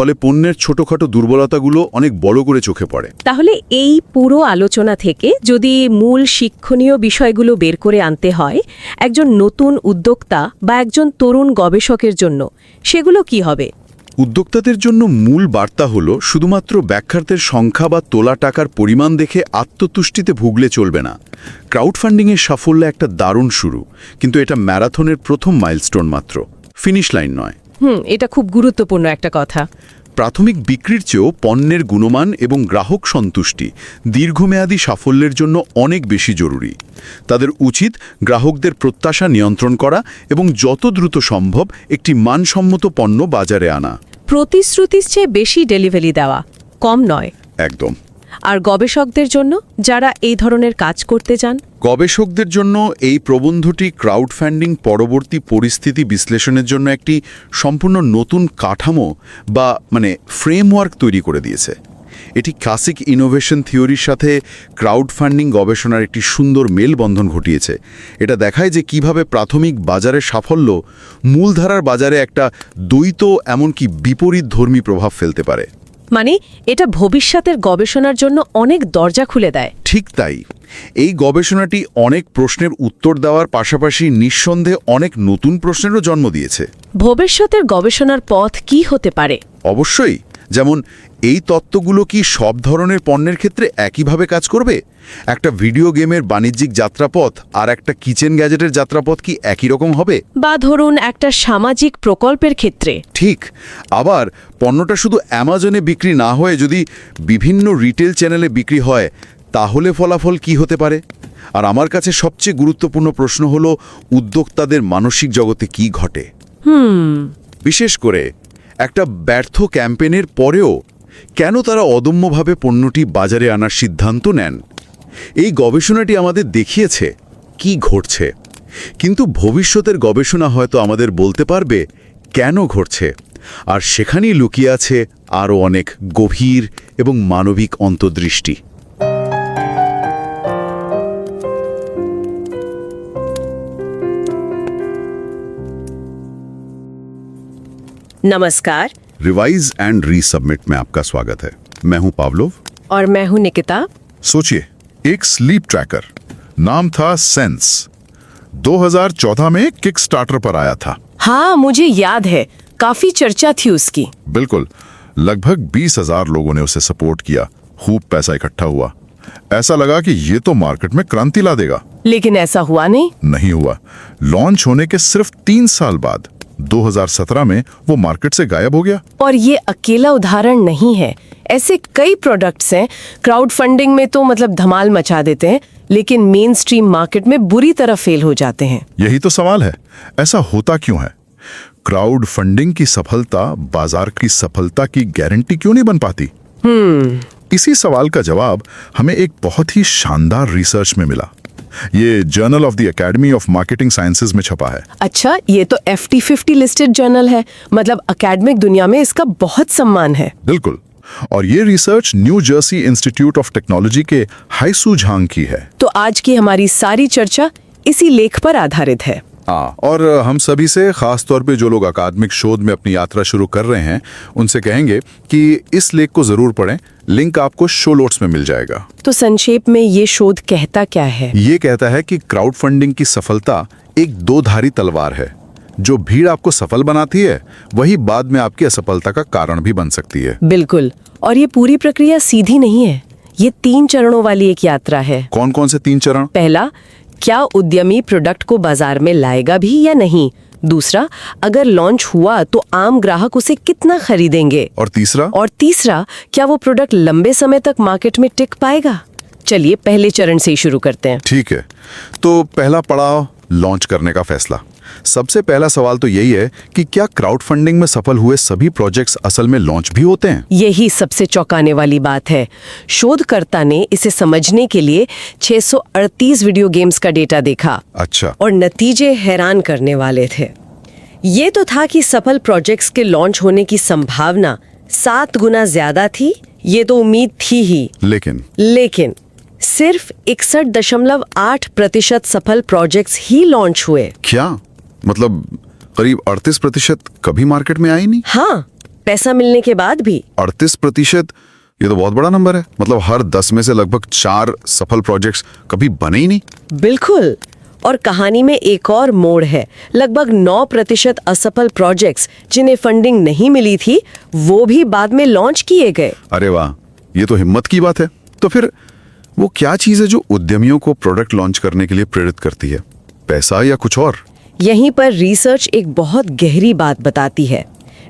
ফলে পণ্যের ছোটখাটো দুর্বলতাগুলো অনেক বড় করে চোখে পড়ে। তাহলে এই পুরো আলোচনা থেকে যদি মূল শিক্ষণীয় বিষয়গুলো বের করে আনতে হয় একজন নতুন উদ্যোক্তা বা একজন তরুণ গবেষকের জন্য, সেগুলো কি হবে? উদ্যোক্তাদের জন্য মূল বার্তা হলো শুধুমাত্র ব্যাখ্যার্থের সংখ্যা বা তোলা টাকার পরিমাণ দেখে আত্মতুষ্টিতে ভুগলে চলবে না। ক্রাউডফান্ডিংয়ের সাফল্য একটা দারুণ শুরু, কিন্তু এটা ম্যারাথনের প্রথম মাইলস্টোন মাত্র, ফিনিশ লাইন নয়। এটা খুব গুরুত্বপূর্ণ একটা কথা। প্রাথমিক বিক্রির চেয়েও পণ্যের গুণমান এবং গ্রাহক সন্তুষ্টি দীর্ঘমেয়াদী সাফল্যের জন্য অনেক বেশি জরুরি। তাদের উচিত গ্রাহকদের প্রত্যাশা নিয়ন্ত্রণ করা এবং যত দ্রুত সম্ভব একটি মানসম্মত পণ্য বাজারে আনা। প্রতিশ্রুতির চেয়ে বেশি ডেলিভারি দেওয়া, কম নয়। একদম। আর গবেষকদের জন্য যারা এই ধরনের কাজ করতে চান? গবেষকদের জন্য এই প্রবন্ধটি ক্রাউডফান্ডিং পরবর্তী পরিস্থিতি বিশ্লেষণের জন্য একটি সম্পূর্ণ নতুন কাঠামো বা ফ্রেমওয়ার্ক তৈরি করে দিয়েছে। এটি ক্লাসিক ইনোভেশন থিওরির সাথে ক্রাউডফান্ডিং গবেষণার একটি সুন্দর মেলবন্ধন ঘটিয়েছে। এটা দেখায় যে কিভাবে প্রাথমিক বাজারের সাফল্য মূলধারার বাজারে একটা দ্বৈত এমনকি বিপরীতধর্মী প্রভাব ফেলতে পারে। মানে এটা ভবিষ্যতের গবেষণার জন্য অনেক দরজা খুলে দেয়। ঠিক তাই। এই গবেষণাটি অনেক প্রশ্নের উত্তর দেওয়ার পাশাপাশি নিঃসন্দেহে অনেক নতুন প্রশ্নেরও জন্ম দিয়েছে। ভবিষ্যতের গবেষণার পথ কি হতে পারে? অবশ্যই। যেমন এই তত্ত্বগুলো কি সব ধরনের পণ্যের ক্ষেত্রে একইভাবে কাজ করবে? একটা ভিডিও গেমের বাণিজ্যিক যাত্রাপথ আর একটা কিচেন গ্যাজেটের যাত্রাপথ কি একই রকম হবে? বা ধরুন একটা সামাজিক প্রকল্পের ক্ষেত্রে? ঠিক। আবার পণ্যটা শুধু অ্যামাজনে বিক্রি না হয়ে যদি বিভিন্ন রিটেল চ্যানেলে বিক্রি হয়, তাহলে ফলাফল কি হতে পারে? আর আমার কাছে সবচেয়ে গুরুত্বপূর্ণ প্রশ্ন হলো উদ্যোক্তাদের মানসিক জগতে কি ঘটে। বিশেষ করে একটা ব্যর্থ ক্যাম্পেইনের পরেও কেন তারা অদম্যভাবে পণ্যটি বাজারে আনার সিদ্ধান্ত নেন? এই গবেষণাটি আমাদের দেখিয়েছে কি ঘটছে, কিন্তু ভবিষ্যতের গবেষণা হয়তো আমাদের বলতে পারবে কেন ঘটছে। আর সেখানেই লুকিয়ে আছে আরও অনেক গভীর এবং মানবিক অন্তর্দৃষ্টি। नमस्कार। रिवाइज एंड रीसबमिट में आपका स्वागत है। मैं हूं पावलोव और मैं हूं निकिता। सोचिए, एक स्लीप ट्रैकर, नाम था सेंस, 2014 में किक स्टार्टर पर आया था। हाँ, मुझे याद है, काफी चर्चा थी उसकी। बिल्कुल, लगभग 20,000 लोगों ने उसे सपोर्ट किया, खूब पैसा इकट्ठा हुआ। ऐसा लगा कि ये तो मार्केट में क्रांति ला देगा। लेकिन ऐसा हुआ नहीं हुआ। लॉन्च होने के सिर्फ 3 साल बाद 2017 में वो मार्केट से गायब हो गया। और ये अकेला उदाहरण नहीं है, ऐसे कई प्रोडक्ट्स हैं क्राउड फंडिंग में तो धमाल मचा देते हैं, लेकिन मेन स्ट्रीम मार्केट में बुरी तरह फेल हो जाते हैं। यही तो सवाल है, ऐसा होता क्यों है? क्राउड फंडिंग की सफलता बाजार की सफलता की गारंटी क्यों नहीं बन पाती? इसी सवाल का जवाब हमें एक बहुत ही शानदार रिसर्च में मिला। ये journal of the academy of marketing sciences में छपा है। अच्छा, ये तो FT50 लिस्टेड जर्नल है, एकेडमिक दुनिया में इसका बहुत सम्मान है। बिल्कुल। और ये research new Jersey institute of technology के हाइसू झांग की है। तो आज की हमारी सारी चर्चा इसी लेख पर आधारित है। और हम सभी से, खास तौर पे जो लोग अकादमिक शोध में अपनी यात्रा शुरू कर रहे हैं, उनसे कहेंगे कि इस लेख को जरूर पढ़ें। लिंक आपको शो नोट्स में मिल जाएगा। तो संक्षेप में ये शोध कहता क्या है? ये कहता है कि क्राउड फंडिंग की सफलता एक दो-धारी तलवार है। जो भीड़ आपको सफल बनाती है, वही बाद में आपकी असफलता का कारण भी बन सकती है। बिल्कुल। और ये पूरी प्रक्रिया सीधी नहीं है, ये 3 चरणों वाली एक यात्रा है। कौन कौन से 3 चरण? पहला, क्या उद्यमी प्रोडक्ट को बाजार में लाएगा भी या नहीं। दूसरा, अगर लॉन्च हुआ तो आम ग्राहक उसे कितना खरीदेंगे। और तीसरा, क्या वो प्रोडक्ट लंबे समय तक मार्केट में टिक पाएगा। चलिए पहले चरण से ही शुरू करते हैं। ठीक है, तो पहला पड़ाव, लॉन्च करने का फैसला। सबसे पहला सवाल तो यही है कि क्या क्राउड फंडिंग में सफल हुए सभी प्रोजेक्ट्स असल में लॉन्च भी होते हैं? यही सबसे चौंकाने वाली बात है। शोधकर्ता ने इसे समझने के लिए 638 वीडियो गेम्स का डेटा देखा। अच्छा। और नतीजे हैरान करने वाले थे। ये तो था कि सफल प्रोजेक्ट्स के लॉन्च होने की संभावना 7 गुना ज्यादा थी। ये तो उम्मीद थी ही, लेकिन सिर्फ 61.8% सफल प्रोजेक्ट्स ही लॉन्च हुए। क्या मतलब करीब 38% कभी मार्केट में आए नहीं? हाँ, पैसा मिलने के बाद भी। 38%? ये तो बहुत बड़ा नंबर है। मतलब हर 10 में से लगभग 4 सफल प्रोजेक्ट्स कभी बने ही नहीं। बिल्कुल। और कहानी में एक और मोड़ है। लगभग 9% असफल प्रोजेक्ट्स जिन्हें फंडिंग नहीं मिली थी, वो भी बाद में लॉन्च किए गए। अरे वाह, ये तो हिम्मत की बात है। तो फिर वो क्या चीज है जो उद्यमियों को प्रोडक्ट लॉन्च करने के लिए प्रेरित करती है? पैसा या कुछ और? यहीं पर रिसर्च एक बहुत गहरी बात बताती है।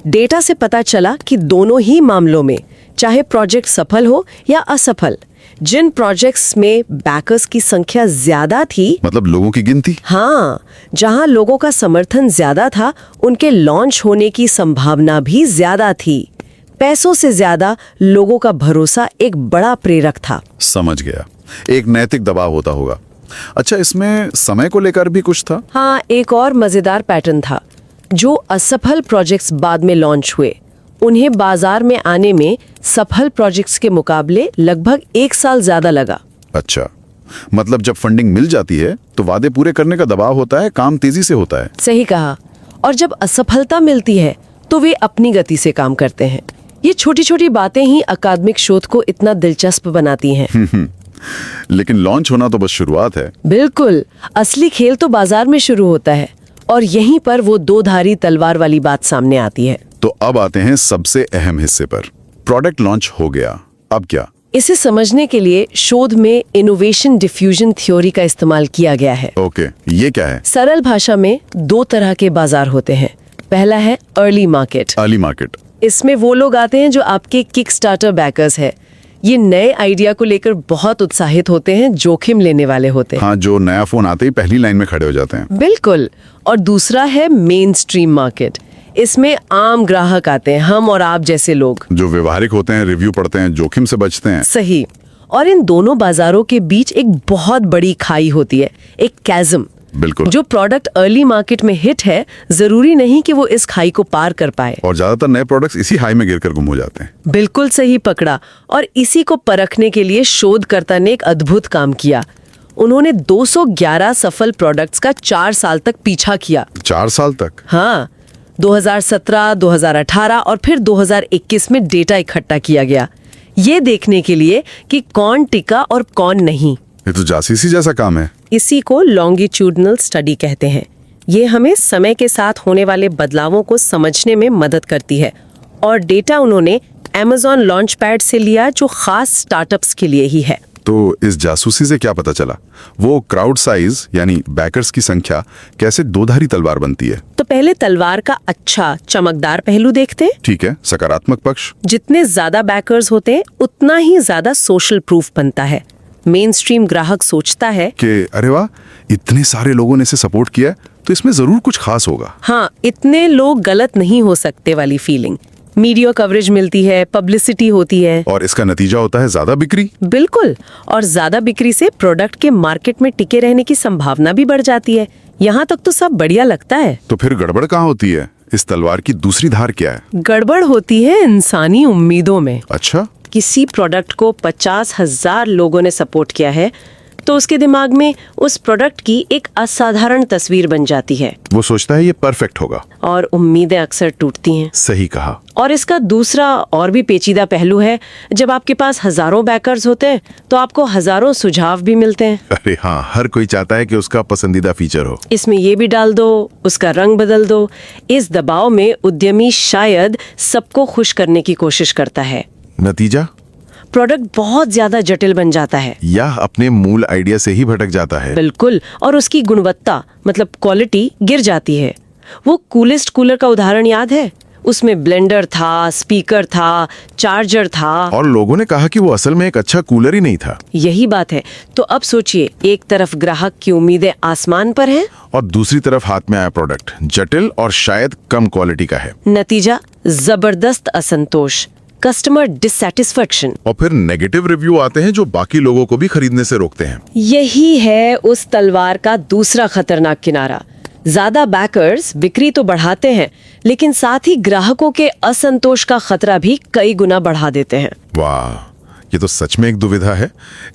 डेटा से पता चला कि दोनों ही मामलों में, चाहे प्रोजेक्ट सफल हो या असफल, जिन प्रोजेक्ट्स में बैकर्स की संख्या ज्यादा थी, मतलब लोगों की गिनती? हाँ, जहां लोगों का समर्थन ज्यादा था, उनके लॉन्च होने की संभावना भी ज्यादा थी। पैसों से ज्यादा लोगों का भरोसा एक बड़ा प्रेरक था। समझ गया, एक नैतिक दबाव होता होगा। अच्छा, इसमें समय को लेकर भी कुछ था? हाँ, एक और मजेदार पैटर्न था। जो असफल प्रोजेक्ट्स बाद में लॉन्च हुए, उन्हें बाजार में आने में सफल प्रोजेक्ट्स के मुकाबले लगभग 1 साल ज्यादा लगा। अच्छा, मतलब जब फंडिंग मिल जाती है तो वादे पूरे करने का दबाव होता है, काम तेजी से होता है। सही कहा। और जब असफलता मिलती है तो वे अपनी गति से काम करते हैं। ये छोटी छोटी बातें ही अकादमिक शोध को इतना दिलचस्प बनाती हैं। लेकिन लॉन्च होना तो बस शुरुआत है। बिल्कुल, असली खेल तो बाजार में शुरू होता है, और यहीं पर वो दो धारी तलवार वाली बात सामने आती है। तो अब आते हैं सबसे अहम हिस्से पर। प्रोडक्ट लॉन्च हो गया, अब क्या? इसे समझने के लिए शोध में इनोवेशन डिफ्यूजन थ्योरी का इस्तेमाल किया गया है। ओके, ये क्या है? सरल भाषा में 2 तरह के बाजार होते हैं। पहला है अर्ली मार्केट। अर्ली मार्केट, इसमें वो लोग आते हैं जो आपके किक स्टार्टर बैकर्स है। ये नए आइडिया को लेकर बहुत उत्साहित होते हैं, जोखिम लेने वाले होते हैं। हाँ, जो नया फोन आते ही पहली लाइन में खड़े हो जाते हैं। बिल्कुल। और दूसरा है मेन स्ट्रीम मार्केट। इसमें आम ग्राहक आते हैं, हम और आप जैसे लोग, जो व्यवहारिक होते हैं, रिव्यू पढ़ते हैं, जोखिम से बचते हैं। सही। और इन दोनों बाजारों के बीच एक बहुत बड़ी खाई होती है, एक chasm। बिल्कुल। जो प्रोडक्ट अर्ली मार्केट में हिट है, जरूरी नहीं कि वो इस खाई को पार कर पाए। और ज्यादातर नए प्रोडक्ट्स इसी हाई में गिरकर गुम हो जाते हैं। बिल्कुल सही पकड़ा। और इसी को परखने के लिए शोधकर्ता ने एक अद्भुत काम किया। उन्होंने 211 सफल प्रोडक्ट्स का 4 साल तक पीछा किया। 4 साल तक? हाँ, 2017, 2018 और फिर 2021 में डेटा इकट्ठा किया गया, ये देखने के लिए कि कौन टिका और कौन नहीं। ये तो जासूसी जैसा काम है। इसी को लॉन्गिट्यूडनल स्टडी कहते हैं। ये हमें समय के साथ होने वाले बदलावों को समझने में मदद करती है। और डेटा उन्होंने Amazon लॉन्चपैड से लिया, जो खास स्टार्टअप्स के लिए ही है। तो इस जासूसी से क्या पता चला? वो क्राउड साइज यानी बैकर्स की संख्या कैसे दोधारी तलवार बनती है? तो पहले तलवार का अच्छा चमकदार पहलू देखते हैं। ठीक है, सकारात्मक पक्ष। जितने ज्यादा बैकर्स होते हैं, उतना ही ज्यादा सोशल प्रूफ बनता है। मेन स्ट्रीम ग्राहक सोचता है कि अरे वाह, इतने सारे लोगों ने इसे सपोर्ट किया, तो इसमें जरूर कुछ खास होगा। हाँ, इतने लोग गलत नहीं हो सकते वाली फीलिंग। मीडिया कवरेज मिलती है, पब्लिसिटी होती है, और इसका नतीजा होता है ज्यादा बिक्री। बिल्कुल। और ज्यादा बिक्री से प्रोडक्ट के मार्केट में टिके रहने की संभावना भी बढ़ जाती है। यहाँ तक तो सब बढ़िया लगता है। तो फिर गड़बड़ कहाँ होती है? इस तलवार की दूसरी धार क्या है? गड़बड़ होती है इंसानी उम्मीदों में। अच्छा? किसी प्रोडक्ट को 50,000 लोगों ने सपोर्ट किया है, तो उसके दिमाग में उस प्रोडक्ट की एक असाधारण तस्वीर बन जाती है। वो सोचता है ये परफेक्ट होगा। और उम्मीदें अक्सर टूटती हैं। सही कहा। और इसका दूसरा और भी पेचीदा पहलू है, जब आपके पास हजारों बैकर्स होते हैं, तो आपको हजारों सुझाव भी मिलते हैं। अरे हाँ, हर कोई चाहता है कि उसका पसंदीदा फीचर हो। इसमें ये भी डाल दो, उसका रंग बदल दो। इस दबाव में उद्यमी शायद सबको खुश करने की कोशिश करता है। नतीजा? प्रोडक्ट बहुत ज्यादा जटिल बन जाता है, या अपने मूल आइडिया से ही भटक जाता है। बिल्कुल। और उसकी गुणवत्ता मतलब क्वालिटी गिर जाती है। वो कूलेस्ट कूलर का उदाहरण याद है? उसमें ब्लेंडर था, स्पीकर था, चार्जर था, और लोगों ने कहा कि वो असल में एक अच्छा कूलर ही नहीं था। यही बात है। तो अब सोचिए, एक तरफ ग्राहक की उम्मीदें आसमान पर हैं, और दूसरी तरफ हाथ में आया प्रोडक्ट जटिल और शायद कम क्वालिटी का है। नतीजा जबरदस्त असंतोष, कस्टमर डिससैटिस्फैक्शन। और फिर नेगेटिव रिव्यू आते हैं जो बाकी लोगों को भी खरीदने से रोकते हैं। यही है उस तलवार का दूसरा खतरनाक किनारा। ज्यादा बैकर्स बिक्री तो बढ़ाते हैं, लेकिन साथ ही ग्राहकों के असंतोष का खतरा भी कई गुना बढ़ा देते हैं। वाह, ये तो सच में एक दुविधा है।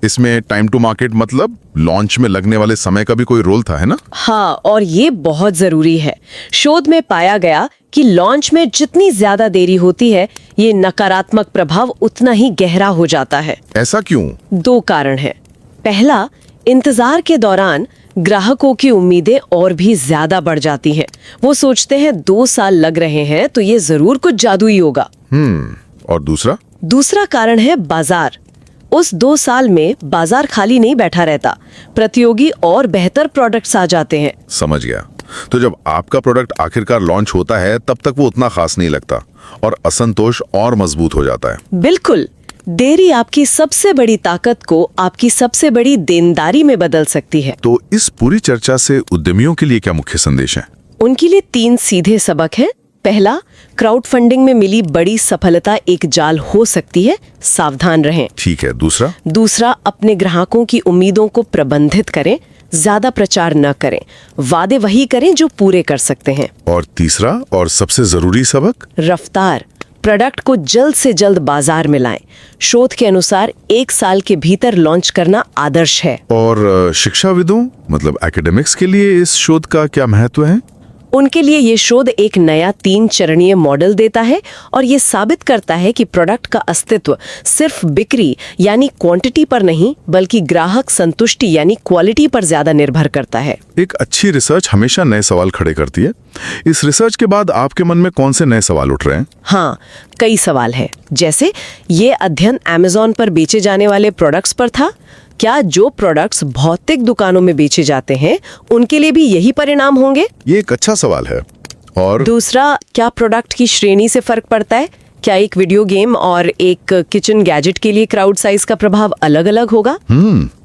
इसमें टाइम टू मार्केट मतलब लॉन्च में लगने वाले समय का भी कोई रोल था, है ना? हाँ, और ये बहुत जरूरी है। शोध में पाया गया कि लॉन्च में जितनी ज्यादा देरी होती है, ये नकारात्मक प्रभाव उतना ही गहरा हो जाता है। ऐसा क्यों? 2 कारण है। पहला, इंतजार के दौरान ग्राहकों की उम्मीदें और भी ज्यादा बढ़ जाती हैं। वो सोचते हैं 2 साल लग रहे हैं तो ये जरूर कुछ जादुई होगा। और दूसरा? दूसरा कारण है बाजार। उस 2 साल में बाजार खाली नहीं बैठा रहता, प्रतियोगी और बेहतर प्रोडक्ट्स आ जाते हैं। समझ गया। तो जब आपका प्रोडक्ट आखिरकार लॉन्च होता है तब तक वो उतना खास नहीं लगता और असंतोष और मजबूत हो जाता है। बिल्कुल। देरी आपकी सबसे बड़ी ताकत को आपकी सबसे बड़ी देनदारी में बदल सकती है। तो इस पूरी चर्चा से उद्यमियों के लिए क्या मुख्य संदेश है? उनके लिए 3 सीधे सबक हैं। पहला, क्राउड फंडिंग में मिली बड़ी सफलता एक जाल हो सकती है, सावधान रहें। ठीक है। दूसरा, अपने ग्राहकों की उम्मीदों को प्रबंधित करें, ज्यादा प्रचार न करें, वादे वही करें जो पूरे कर सकते हैं। और तीसरा और सबसे जरूरी सबक? रफ्तार। प्रोडक्ट को जल्द से जल्द बाजार में लाएं। शोध के अनुसार 1 साल के भीतर लॉन्च करना आदर्श है। और शिक्षाविदों मतलब एकेडमिक्स के लिए इस शोध का क्या महत्व है? उनके लिए ये शोध एक नया 3 चरणीय मॉडल देता है और ये साबित करता है कि प्रोडक्ट का अस्तित्व सिर्फ बिक्री यानी क्वांटिटी पर नहीं, बल्कि ग्राहक संतुष्टि यानी क्वालिटी पर ज्यादा निर्भर करता है। एक अच्छी रिसर्च हमेशा नए सवाल खड़े करती है। इस रिसर्च के बाद आपके मन में कौन से नए सवाल उठ रहे हैं? हाँ, कई सवाल है। जैसे ये अध्ययन Amazon पर बेचे जाने वाले प्रोडक्ट्स पर था। क्या जो प्रोडक्ट्स भौतिक दुकानों में बेचे जाते हैं उनके लिए भी यही परिणाम होंगे? ये एक अच्छा सवाल है। और दूसरा, क्या प्रोडक्ट की श्रेणी से फर्क पड़ता है? क्या एक वीडियो गेम और एक किचन गैजेट के लिए क्राउड साइज का प्रभाव अलग अलग होगा?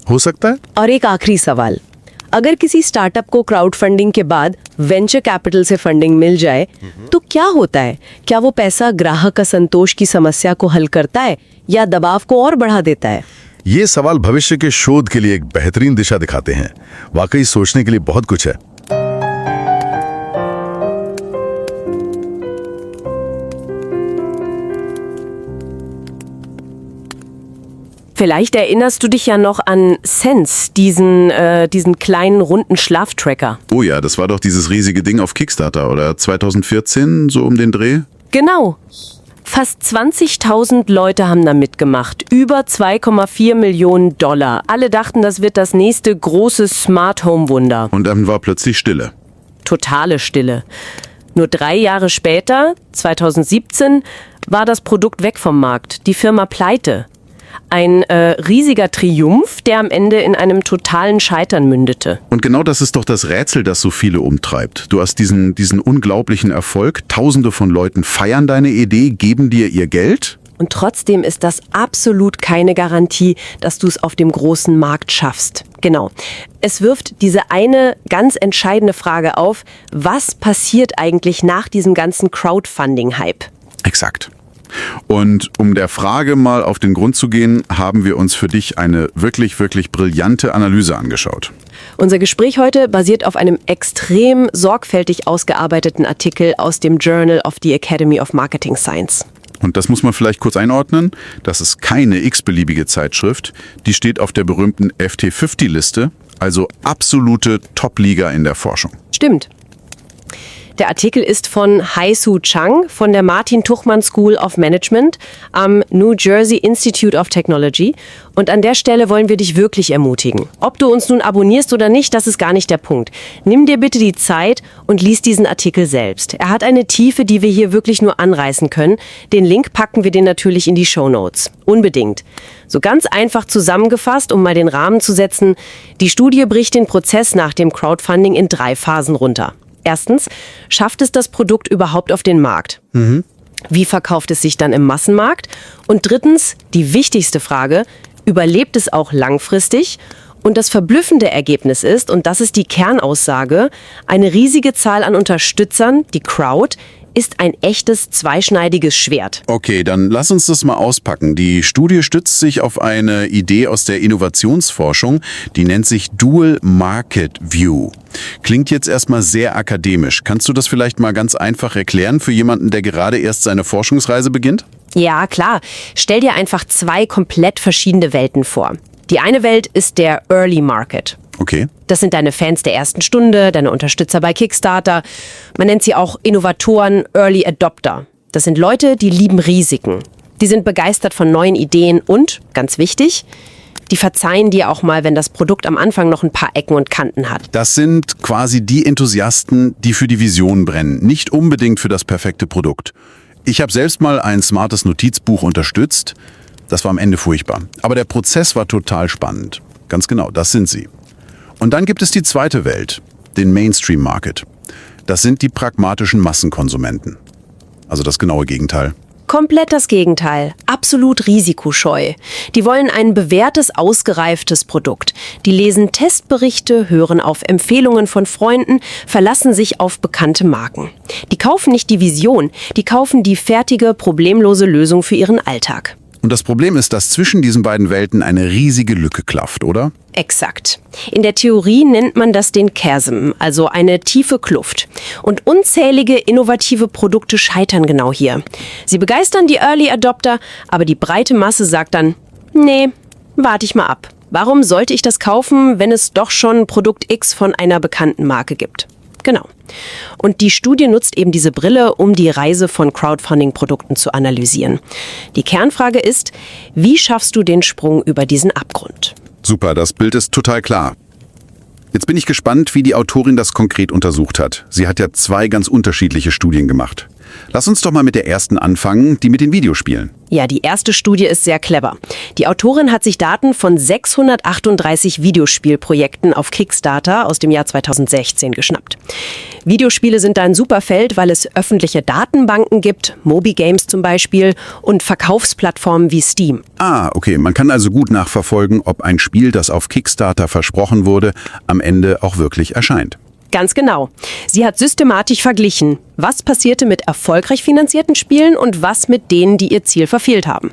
हो सकता है। और एक आखिरी सवाल, अगर किसी स्टार्टअप को क्राउड फंडिंग के बाद वेंचर कैपिटल से फंडिंग मिल जाए तो क्या होता है? क्या वो पैसा ग्राहक असंतोष की समस्या को हल करता है या दबाव को और बढ़ा देता है? ये सवाल भविष्य के शोध के लिए एक बेहतरीन दिशा दिखाते हैं। वाकई सोचने के लिए बहुत कुछ है। Vielleicht erinnerst du dich ja noch an Sense, diesen kleinen runden Schlaftracker. Oh ja, das war doch dieses riesige Ding auf Kickstarter, oder 2014, so um den Dreh? Genau. Fast 20.000 Leute haben da mitgemacht. Über 2,4 Millionen $. Alle dachten, das wird das nächste große Smart Home Wunder. Und dann war plötzlich Stille. Totale Stille. Nur 3 Jahre später, 2017, war das Produkt weg vom Markt. Die Firma pleite. Ein riesiger Triumph, der am Ende in einem totalen Scheitern mündete. Und genau das ist doch das Rätsel, das so viele umtreibt. Du hast diesen unglaublichen Erfolg, Tausende von Leuten feiern deine Idee, geben dir ihr Geld. Und trotzdem ist das absolut keine Garantie, dass du es auf dem großen Markt schaffst. Genau. Es wirft diese eine ganz entscheidende Frage auf, was passiert eigentlich nach diesem ganzen Crowdfunding-Hype? Exakt. Und um der Frage mal auf den Grund zu gehen, haben wir uns für dich eine wirklich, wirklich brillante Analyse angeschaut. Unser Gespräch heute basiert auf einem extrem sorgfältig ausgearbeiteten Artikel aus dem Journal of the Academy of Marketing Science. Und das muss man vielleicht kurz einordnen. Das ist keine x-beliebige Zeitschrift. Die steht auf der berühmten FT50-Liste, also absolute Top-Liga in der Forschung. Stimmt. Der Artikel ist von Haisu Zhang von der Martin-Tuchman School of Management am New Jersey Institute of Technology. Und an der Stelle wollen wir dich wirklich ermutigen. Ob du uns nun abonnierst oder nicht, das ist gar nicht der Punkt. Nimm dir bitte die Zeit und lies diesen Artikel selbst. Er hat eine Tiefe, die wir hier wirklich nur anreißen können. Den Link packen wir dir natürlich in die Shownotes. Unbedingt. So ganz einfach zusammengefasst, um mal den Rahmen zu setzen, die Studie bricht den Prozess nach dem Crowdfunding in 3 Phasen runter. Erstens, schafft es das Produkt überhaupt auf den Markt? Wie verkauft es sich dann im Massenmarkt? Und drittens, die wichtigste Frage, überlebt es auch langfristig? Und das verblüffende Ergebnis ist, und das ist die Kernaussage, eine riesige Zahl an Unterstützern, die Crowd, ist ein echtes zweischneidiges Schwert. Okay, dann lass uns das mal auspacken. Die Studie stützt sich auf eine Idee aus der Innovationsforschung, die nennt sich Dual Market View. Klingt jetzt erstmal sehr akademisch. Kannst du das vielleicht mal ganz einfach erklären für jemanden, der gerade erst seine Forschungsreise beginnt? Ja, klar. Stell dir einfach 2 komplett verschiedene Welten vor. Die eine Welt ist der Early Market. Okay. Das sind deine Fans der ersten Stunde, deine Unterstützer bei Kickstarter. Man nennt sie auch Innovatoren, Early Adopter. Das sind Leute, die lieben Risiken. Die sind begeistert von neuen Ideen und, ganz wichtig, die verzeihen dir auch mal, wenn das Produkt am Anfang noch ein paar Ecken und Kanten hat. Das sind quasi die Enthusiasten, die für die Vision brennen, nicht unbedingt für das perfekte Produkt. Ich habe selbst mal ein smartes Notizbuch unterstützt. Das war am Ende furchtbar. Aber der Prozess war total spannend. Ganz genau, das sind sie. Und dann gibt es die zweite Welt, den Mainstream-Market. Das sind die pragmatischen Massenkonsumenten. Also das genaue Gegenteil. Komplett das Gegenteil. Absolut risikoscheu. Die wollen ein bewährtes, ausgereiftes Produkt. Die lesen Testberichte, hören auf Empfehlungen von Freunden, verlassen sich auf bekannte Marken. Die kaufen nicht die Vision, die kaufen die fertige, problemlose Lösung für ihren Alltag. Und das Problem ist, dass zwischen diesen beiden Welten eine riesige Lücke klafft, oder? Exakt. In der Theorie nennt man das den Chasm, also eine tiefe Kluft. Und unzählige innovative Produkte scheitern genau hier. Sie begeistern die Early Adopter, aber die breite Masse sagt dann, nee, warte ich mal ab. Warum sollte ich das kaufen, wenn es doch schon Produkt X von einer bekannten Marke gibt? Genau. Und die Studie nutzt eben diese Brille, um die Reise von Crowdfunding-Produkten zu analysieren. Die Kernfrage ist, wie schaffst du den Sprung über diesen Abgrund? Super, das Bild ist total klar. Jetzt bin ich gespannt, wie die Autorin das konkret untersucht hat. Sie hat ja 2 ganz unterschiedliche Studien gemacht. Lass uns doch mal mit der ersten anfangen, die mit den Videospielen. Ja, die erste Studie ist sehr clever. Die Autorin hat sich Daten von 638 Videospielprojekten auf Kickstarter aus dem Jahr 2016 geschnappt. Videospiele sind da ein super Feld, weil es öffentliche Datenbanken gibt, Mobi-Games zum Beispiel, und Verkaufsplattformen wie Steam. Ah, okay. Man kann also gut nachverfolgen, ob ein Spiel, das auf Kickstarter versprochen wurde, am Ende auch wirklich erscheint. Ganz genau. Sie hat systematisch verglichen, was passierte mit erfolgreich finanzierten Spielen und was mit denen, die ihr Ziel verfehlt haben.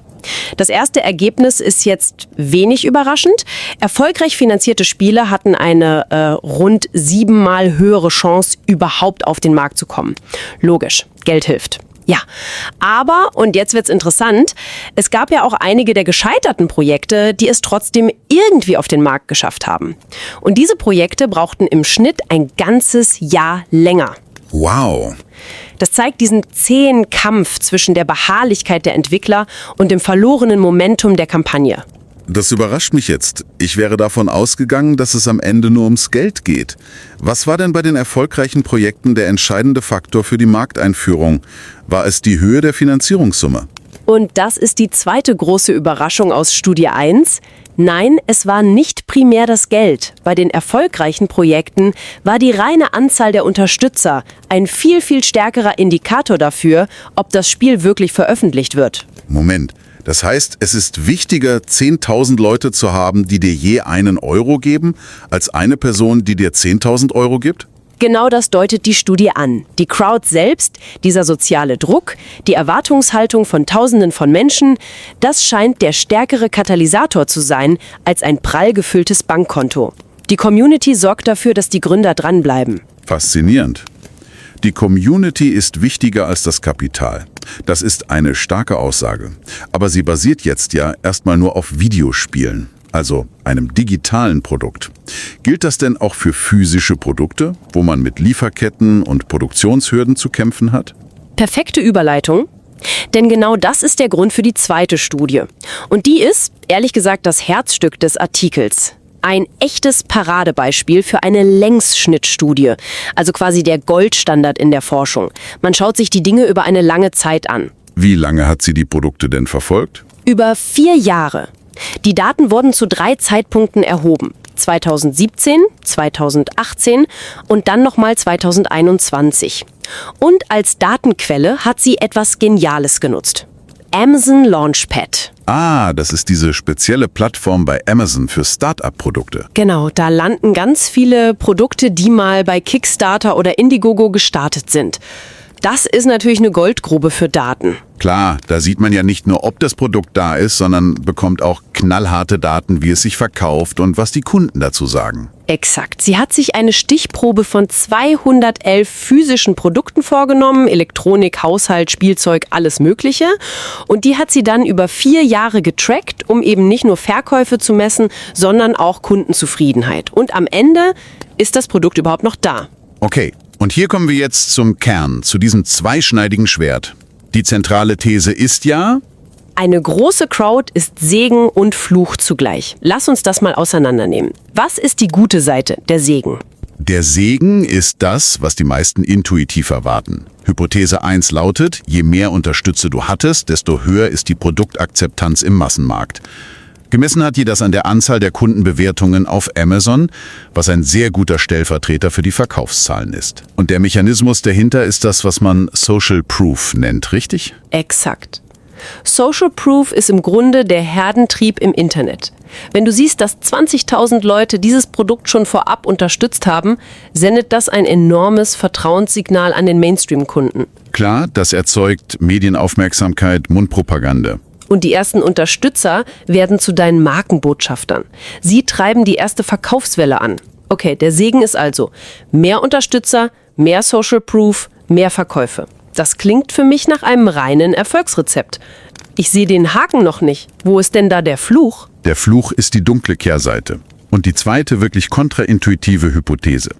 Das erste Ergebnis ist jetzt wenig überraschend. Erfolgreich finanzierte Spiele hatten eine rund 7-mal höhere Chance, überhaupt auf den Markt zu kommen. Logisch, Geld hilft. Ja, aber, und jetzt wird's interessant, es gab ja auch einige der gescheiterten Projekte, die es trotzdem irgendwie auf den Markt geschafft haben. Und diese Projekte brauchten im Schnitt ein ganzes Jahr länger. Wow. Das zeigt diesen zähen Kampf zwischen der Beharrlichkeit der Entwickler und dem verlorenen Momentum der Kampagne. Das überrascht mich jetzt. Ich wäre davon ausgegangen, dass es am Ende nur ums Geld geht. Was war denn bei den erfolgreichen Projekten der entscheidende Faktor für die Markteinführung? War es die Höhe der Finanzierungssumme? Und das ist die zweite große Überraschung aus Studie 1. Nein, es war nicht primär das Geld. Bei den erfolgreichen Projekten war die reine Anzahl der Unterstützer ein viel, viel stärkerer Indikator dafür, ob das Spiel wirklich veröffentlicht wird. Moment. Das heißt, es ist wichtiger, 10.000 Leute zu haben, die dir je €1 geben, als eine Person, die dir 10.000 € gibt? Genau das deutet die Studie an. Die Crowd selbst, dieser soziale Druck, die Erwartungshaltung von Tausenden von Menschen, das scheint der stärkere Katalysator zu sein als ein prall gefülltes Bankkonto. Die Community sorgt dafür, dass die Gründer dranbleiben. Faszinierend. Die Community ist wichtiger als das Kapital. Das ist eine starke Aussage. Aber sie basiert jetzt ja erstmal nur auf Videospielen, also einem digitalen Produkt. Gilt das denn auch für physische Produkte, wo man mit Lieferketten und Produktionshürden zu kämpfen hat? Perfekte Überleitung. Denn genau das ist der Grund für die zweite Studie. Und die ist, ehrlich gesagt, das Herzstück des Artikels. Ein echtes Paradebeispiel für eine Längsschnittstudie, also quasi der Goldstandard in der Forschung. Man schaut sich die Dinge über eine lange Zeit an. Wie lange hat sie die Produkte denn verfolgt? Über 4 Jahre. Die Daten wurden zu 3 Zeitpunkten erhoben. 2017, 2018 und dann nochmal 2021. Und als Datenquelle hat sie etwas Geniales genutzt. Amazon Launchpad. Ah, das ist diese spezielle Plattform bei Amazon für Start-up-Produkte. Genau, da landen ganz viele Produkte, die mal bei Kickstarter oder Indiegogo gestartet sind. Das ist natürlich eine Goldgrube für Daten. Klar, da sieht man ja nicht nur, ob das Produkt da ist, sondern bekommt auch knallharte Daten, wie es sich verkauft und was die Kunden dazu sagen. Exakt. Sie hat sich eine Stichprobe von 211 physischen Produkten vorgenommen, Elektronik, Haushalt, Spielzeug, alles Mögliche. Und die hat sie dann über 4 Jahre getrackt, um eben nicht nur Verkäufe zu messen, sondern auch Kundenzufriedenheit. Und am Ende ist das Produkt überhaupt noch da. Okay, und hier kommen wir jetzt zum Kern, zu diesem zweischneidigen Schwert. Die zentrale These ist ja: Eine große Crowd ist Segen und Fluch zugleich. Lass uns das mal auseinandernehmen. Was ist die gute Seite, der Segen? Der Segen ist das, was die meisten intuitiv erwarten. Hypothese 1 lautet, je mehr Unterstützer du hattest, desto höher ist die Produktakzeptanz im Massenmarkt. Gemessen hat die das an der Anzahl der Kundenbewertungen auf Amazon, was ein sehr guter Stellvertreter für die Verkaufszahlen ist. Und der Mechanismus dahinter ist das, was man Social Proof nennt, richtig? Exakt. Social Proof ist im Grunde der Herdentrieb im Internet. Wenn du siehst, dass 20.000 Leute dieses Produkt schon vorab unterstützt haben, sendet das ein enormes Vertrauenssignal an den Mainstream-Kunden. Klar, das erzeugt Medienaufmerksamkeit, Mundpropaganda. Und die ersten Unterstützer werden zu deinen Markenbotschaftern. Sie treiben die erste Verkaufswelle an. Okay, der Segen ist also mehr Unterstützer, mehr Social Proof, mehr Verkäufe. Das klingt für mich nach einem reinen Erfolgsrezept. Ich sehe den Haken noch nicht. Wo ist denn da der Fluch? Der Fluch ist die dunkle Kehrseite. Und die zweite wirklich kontraintuitive Hypothese.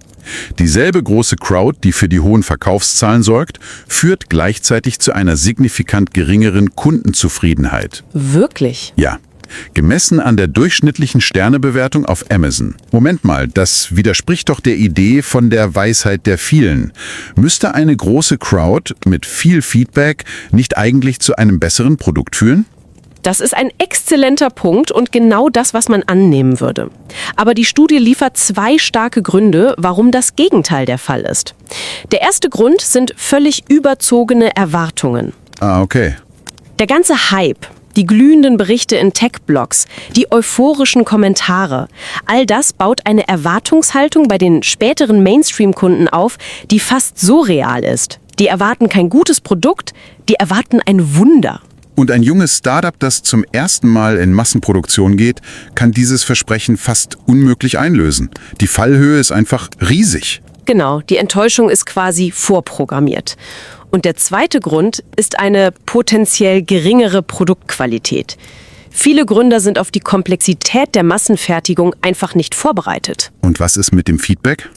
Dieselbe große Crowd, die für die hohen Verkaufszahlen sorgt, führt gleichzeitig zu einer signifikant geringeren Kundenzufriedenheit. Wirklich? Ja. Gemessen an der durchschnittlichen Sternebewertung auf Amazon. Moment mal, das widerspricht doch der Idee von der Weisheit der vielen. Müsste eine große Crowd mit viel Feedback nicht eigentlich zu einem besseren Produkt führen? Das ist ein exzellenter Punkt und genau das, was man annehmen würde. Aber die Studie liefert 2 starke Gründe, warum das Gegenteil der Fall ist. Der erste Grund sind völlig überzogene Erwartungen. Ah, okay. Der ganze Hype, die glühenden Berichte in Tech-Blogs, die euphorischen Kommentare, all das baut eine Erwartungshaltung bei den späteren Mainstream-Kunden auf, die fast so real ist. Die erwarten kein gutes Produkt, die erwarten ein Wunder. Und ein junges Startup, das zum ersten Mal in Massenproduktion geht, kann dieses Versprechen fast unmöglich einlösen. Die Fallhöhe ist einfach riesig. Genau, die Enttäuschung ist quasi vorprogrammiert. Und der zweite Grund ist eine potenziell geringere Produktqualität. Viele Gründer sind auf die Komplexität der Massenfertigung einfach nicht vorbereitet. Und was ist mit dem Feedback?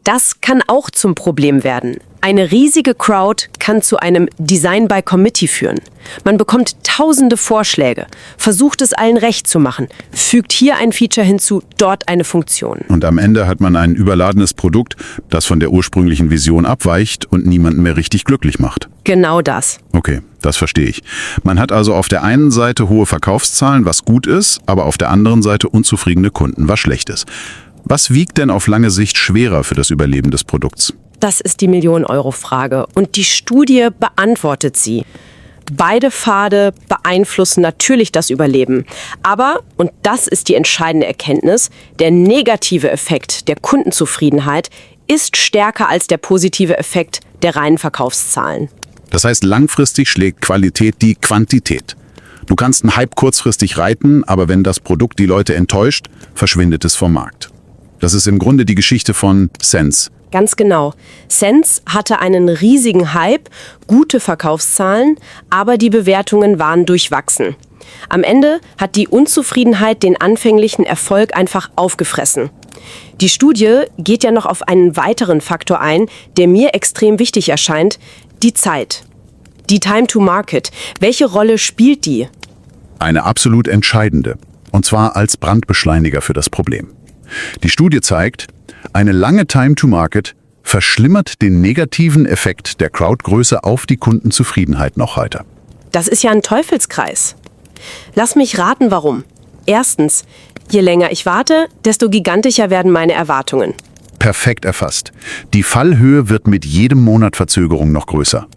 Das kann auch zum Problem werden. Eine riesige Crowd kann zu einem Design by Committee führen. Man bekommt tausende Vorschläge, versucht es allen recht zu machen, fügt hier ein Feature hinzu, dort eine Funktion. Und am Ende hat man ein überladenes Produkt, das von der ursprünglichen Vision abweicht und niemanden mehr richtig glücklich macht. Genau das. Okay, das verstehe ich. Man hat also auf der einen Seite hohe Verkaufszahlen, was gut ist, aber auf der anderen Seite unzufriedene Kunden, was schlecht ist. Was wiegt denn auf lange Sicht schwerer für das Überleben des Produkts? Das ist die Millionen-Euro-Frage und die Studie beantwortet sie. Beide Pfade beeinflussen natürlich das Überleben. Aber, und das ist die entscheidende Erkenntnis, der negative Effekt der Kundenzufriedenheit ist stärker als der positive Effekt der reinen Verkaufszahlen. Das heißt, langfristig schlägt Qualität die Quantität. Du kannst einen Hype kurzfristig reiten, aber wenn das Produkt die Leute enttäuscht, verschwindet es vom Markt. Das ist im Grunde die Geschichte von Sense. Ganz genau. Sense hatte einen riesigen Hype, gute Verkaufszahlen, aber die Bewertungen waren durchwachsen. Am Ende hat die Unzufriedenheit den anfänglichen Erfolg einfach aufgefressen. Die Studie geht ja noch auf einen weiteren Faktor ein, der mir extrem wichtig erscheint, die Zeit. Die Time to Market. Welche Rolle spielt die? Eine absolut entscheidende. Und zwar als Brandbeschleuniger für das Problem. Die Studie zeigt, eine lange Time to Market verschlimmert den negativen Effekt der Crowdgröße auf die Kundenzufriedenheit noch weiter. Das ist ja ein Teufelskreis. Lass mich raten, warum. Erstens, je länger ich warte, desto gigantischer werden meine Erwartungen. Perfekt erfasst. Die Fallhöhe wird mit jedem Monat Verzögerung noch größer.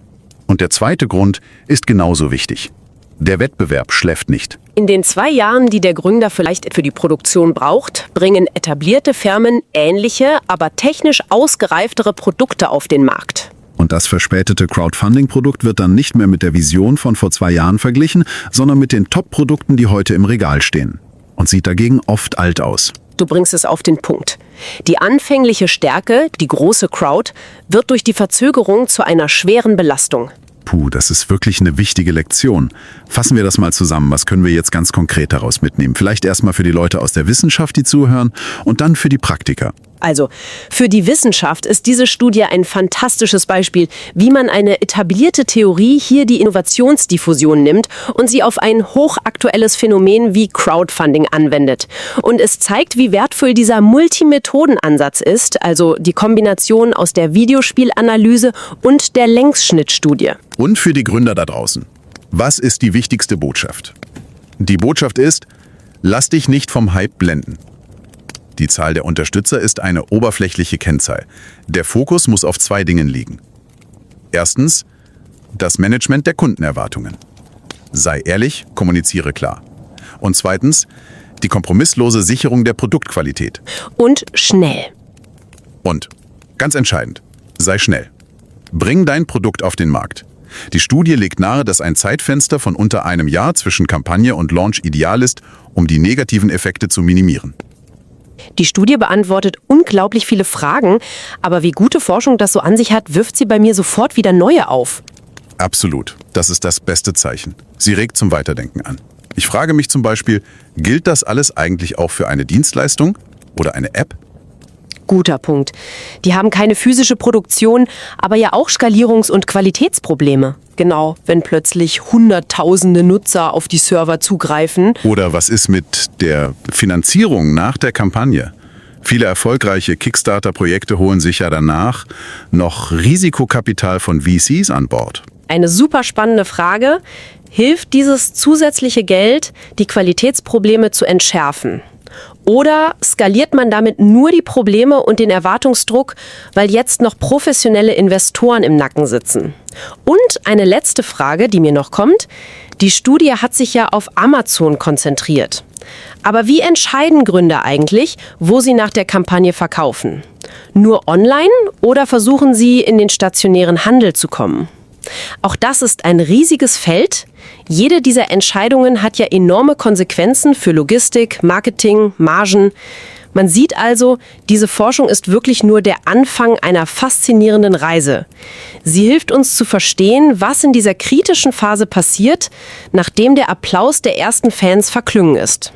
Und der zweite Grund ist genauso wichtig. Der Wettbewerb schläft nicht. In den 2 Jahren, die der Gründer vielleicht für die Produktion braucht, bringen etablierte Firmen ähnliche, aber technisch ausgereiftere Produkte auf den Markt. Und das verspätete Crowdfunding-Produkt wird dann nicht mehr mit der Vision von vor 2 Jahren verglichen, sondern mit den Top-Produkten, die heute im Regal stehen. Und sieht dagegen oft alt aus. Du bringst es auf den Punkt. Die anfängliche Stärke, die große Crowd, wird durch die Verzögerung zu einer schweren Belastung. Puh, das ist wirklich eine wichtige Lektion. Fassen wir das mal zusammen. Was können wir jetzt ganz konkret daraus mitnehmen? Vielleicht erstmal für die Leute aus der Wissenschaft, die zuhören, und dann für die Praktiker. Also, für die Wissenschaft ist diese Studie ein fantastisches Beispiel, wie man eine etablierte Theorie, hier die Innovationsdiffusion, nimmt und sie auf ein hochaktuelles Phänomen wie Crowdfunding anwendet. Und es zeigt, wie wertvoll dieser Multimethodenansatz ist, also die Kombination aus der Videospielanalyse und der Längsschnittstudie. Und für die Gründer da draußen. Was ist die wichtigste Botschaft? Die Botschaft ist, lass dich nicht vom Hype blenden. Die Zahl der Unterstützer ist eine oberflächliche Kennzahl. Der Fokus muss auf 2 Dingen liegen. Erstens, das Management der Kundenerwartungen. Sei ehrlich, kommuniziere klar. Und zweitens, die kompromisslose Sicherung der Produktqualität. Und schnell. Und, ganz entscheidend, sei schnell. Bring dein Produkt auf den Markt. Die Studie legt nahe, dass ein Zeitfenster von unter einem Jahr zwischen Kampagne und Launch ideal ist, um die negativen Effekte zu minimieren. Die Studie beantwortet unglaublich viele Fragen, aber wie gute Forschung das so an sich hat, wirft sie bei mir sofort wieder neue auf. Absolut. Das ist das beste Zeichen. Sie regt zum Weiterdenken an. Ich frage mich zum Beispiel, gilt das alles eigentlich auch für eine Dienstleistung oder eine App? Guter Punkt. Die haben keine physische Produktion, aber ja auch Skalierungs- und Qualitätsprobleme. Genau, wenn plötzlich Hunderttausende Nutzer auf die Server zugreifen. Oder was ist mit der Finanzierung nach der Kampagne? Viele erfolgreiche Kickstarter-Projekte holen sich ja danach noch Risikokapital von VCs an Bord. Eine super spannende Frage. Hilft dieses zusätzliche Geld, die Qualitätsprobleme zu entschärfen? Oder skaliert man damit nur die Probleme und den Erwartungsdruck, weil jetzt noch professionelle Investoren im Nacken sitzen? Und eine letzte Frage, die mir noch kommt. Die Studie hat sich ja auf Amazon konzentriert. Aber wie entscheiden Gründer eigentlich, wo sie nach der Kampagne verkaufen? Nur online oder versuchen sie, in den stationären Handel zu kommen? Auch das ist ein riesiges Feld. Jede dieser Entscheidungen hat ja enorme Konsequenzen für Logistik, Marketing, Margen. Man sieht also, diese Forschung ist wirklich nur der Anfang einer faszinierenden Reise. Sie hilft uns zu verstehen, was in dieser kritischen Phase passiert, nachdem der Applaus der ersten Fans verklungen ist.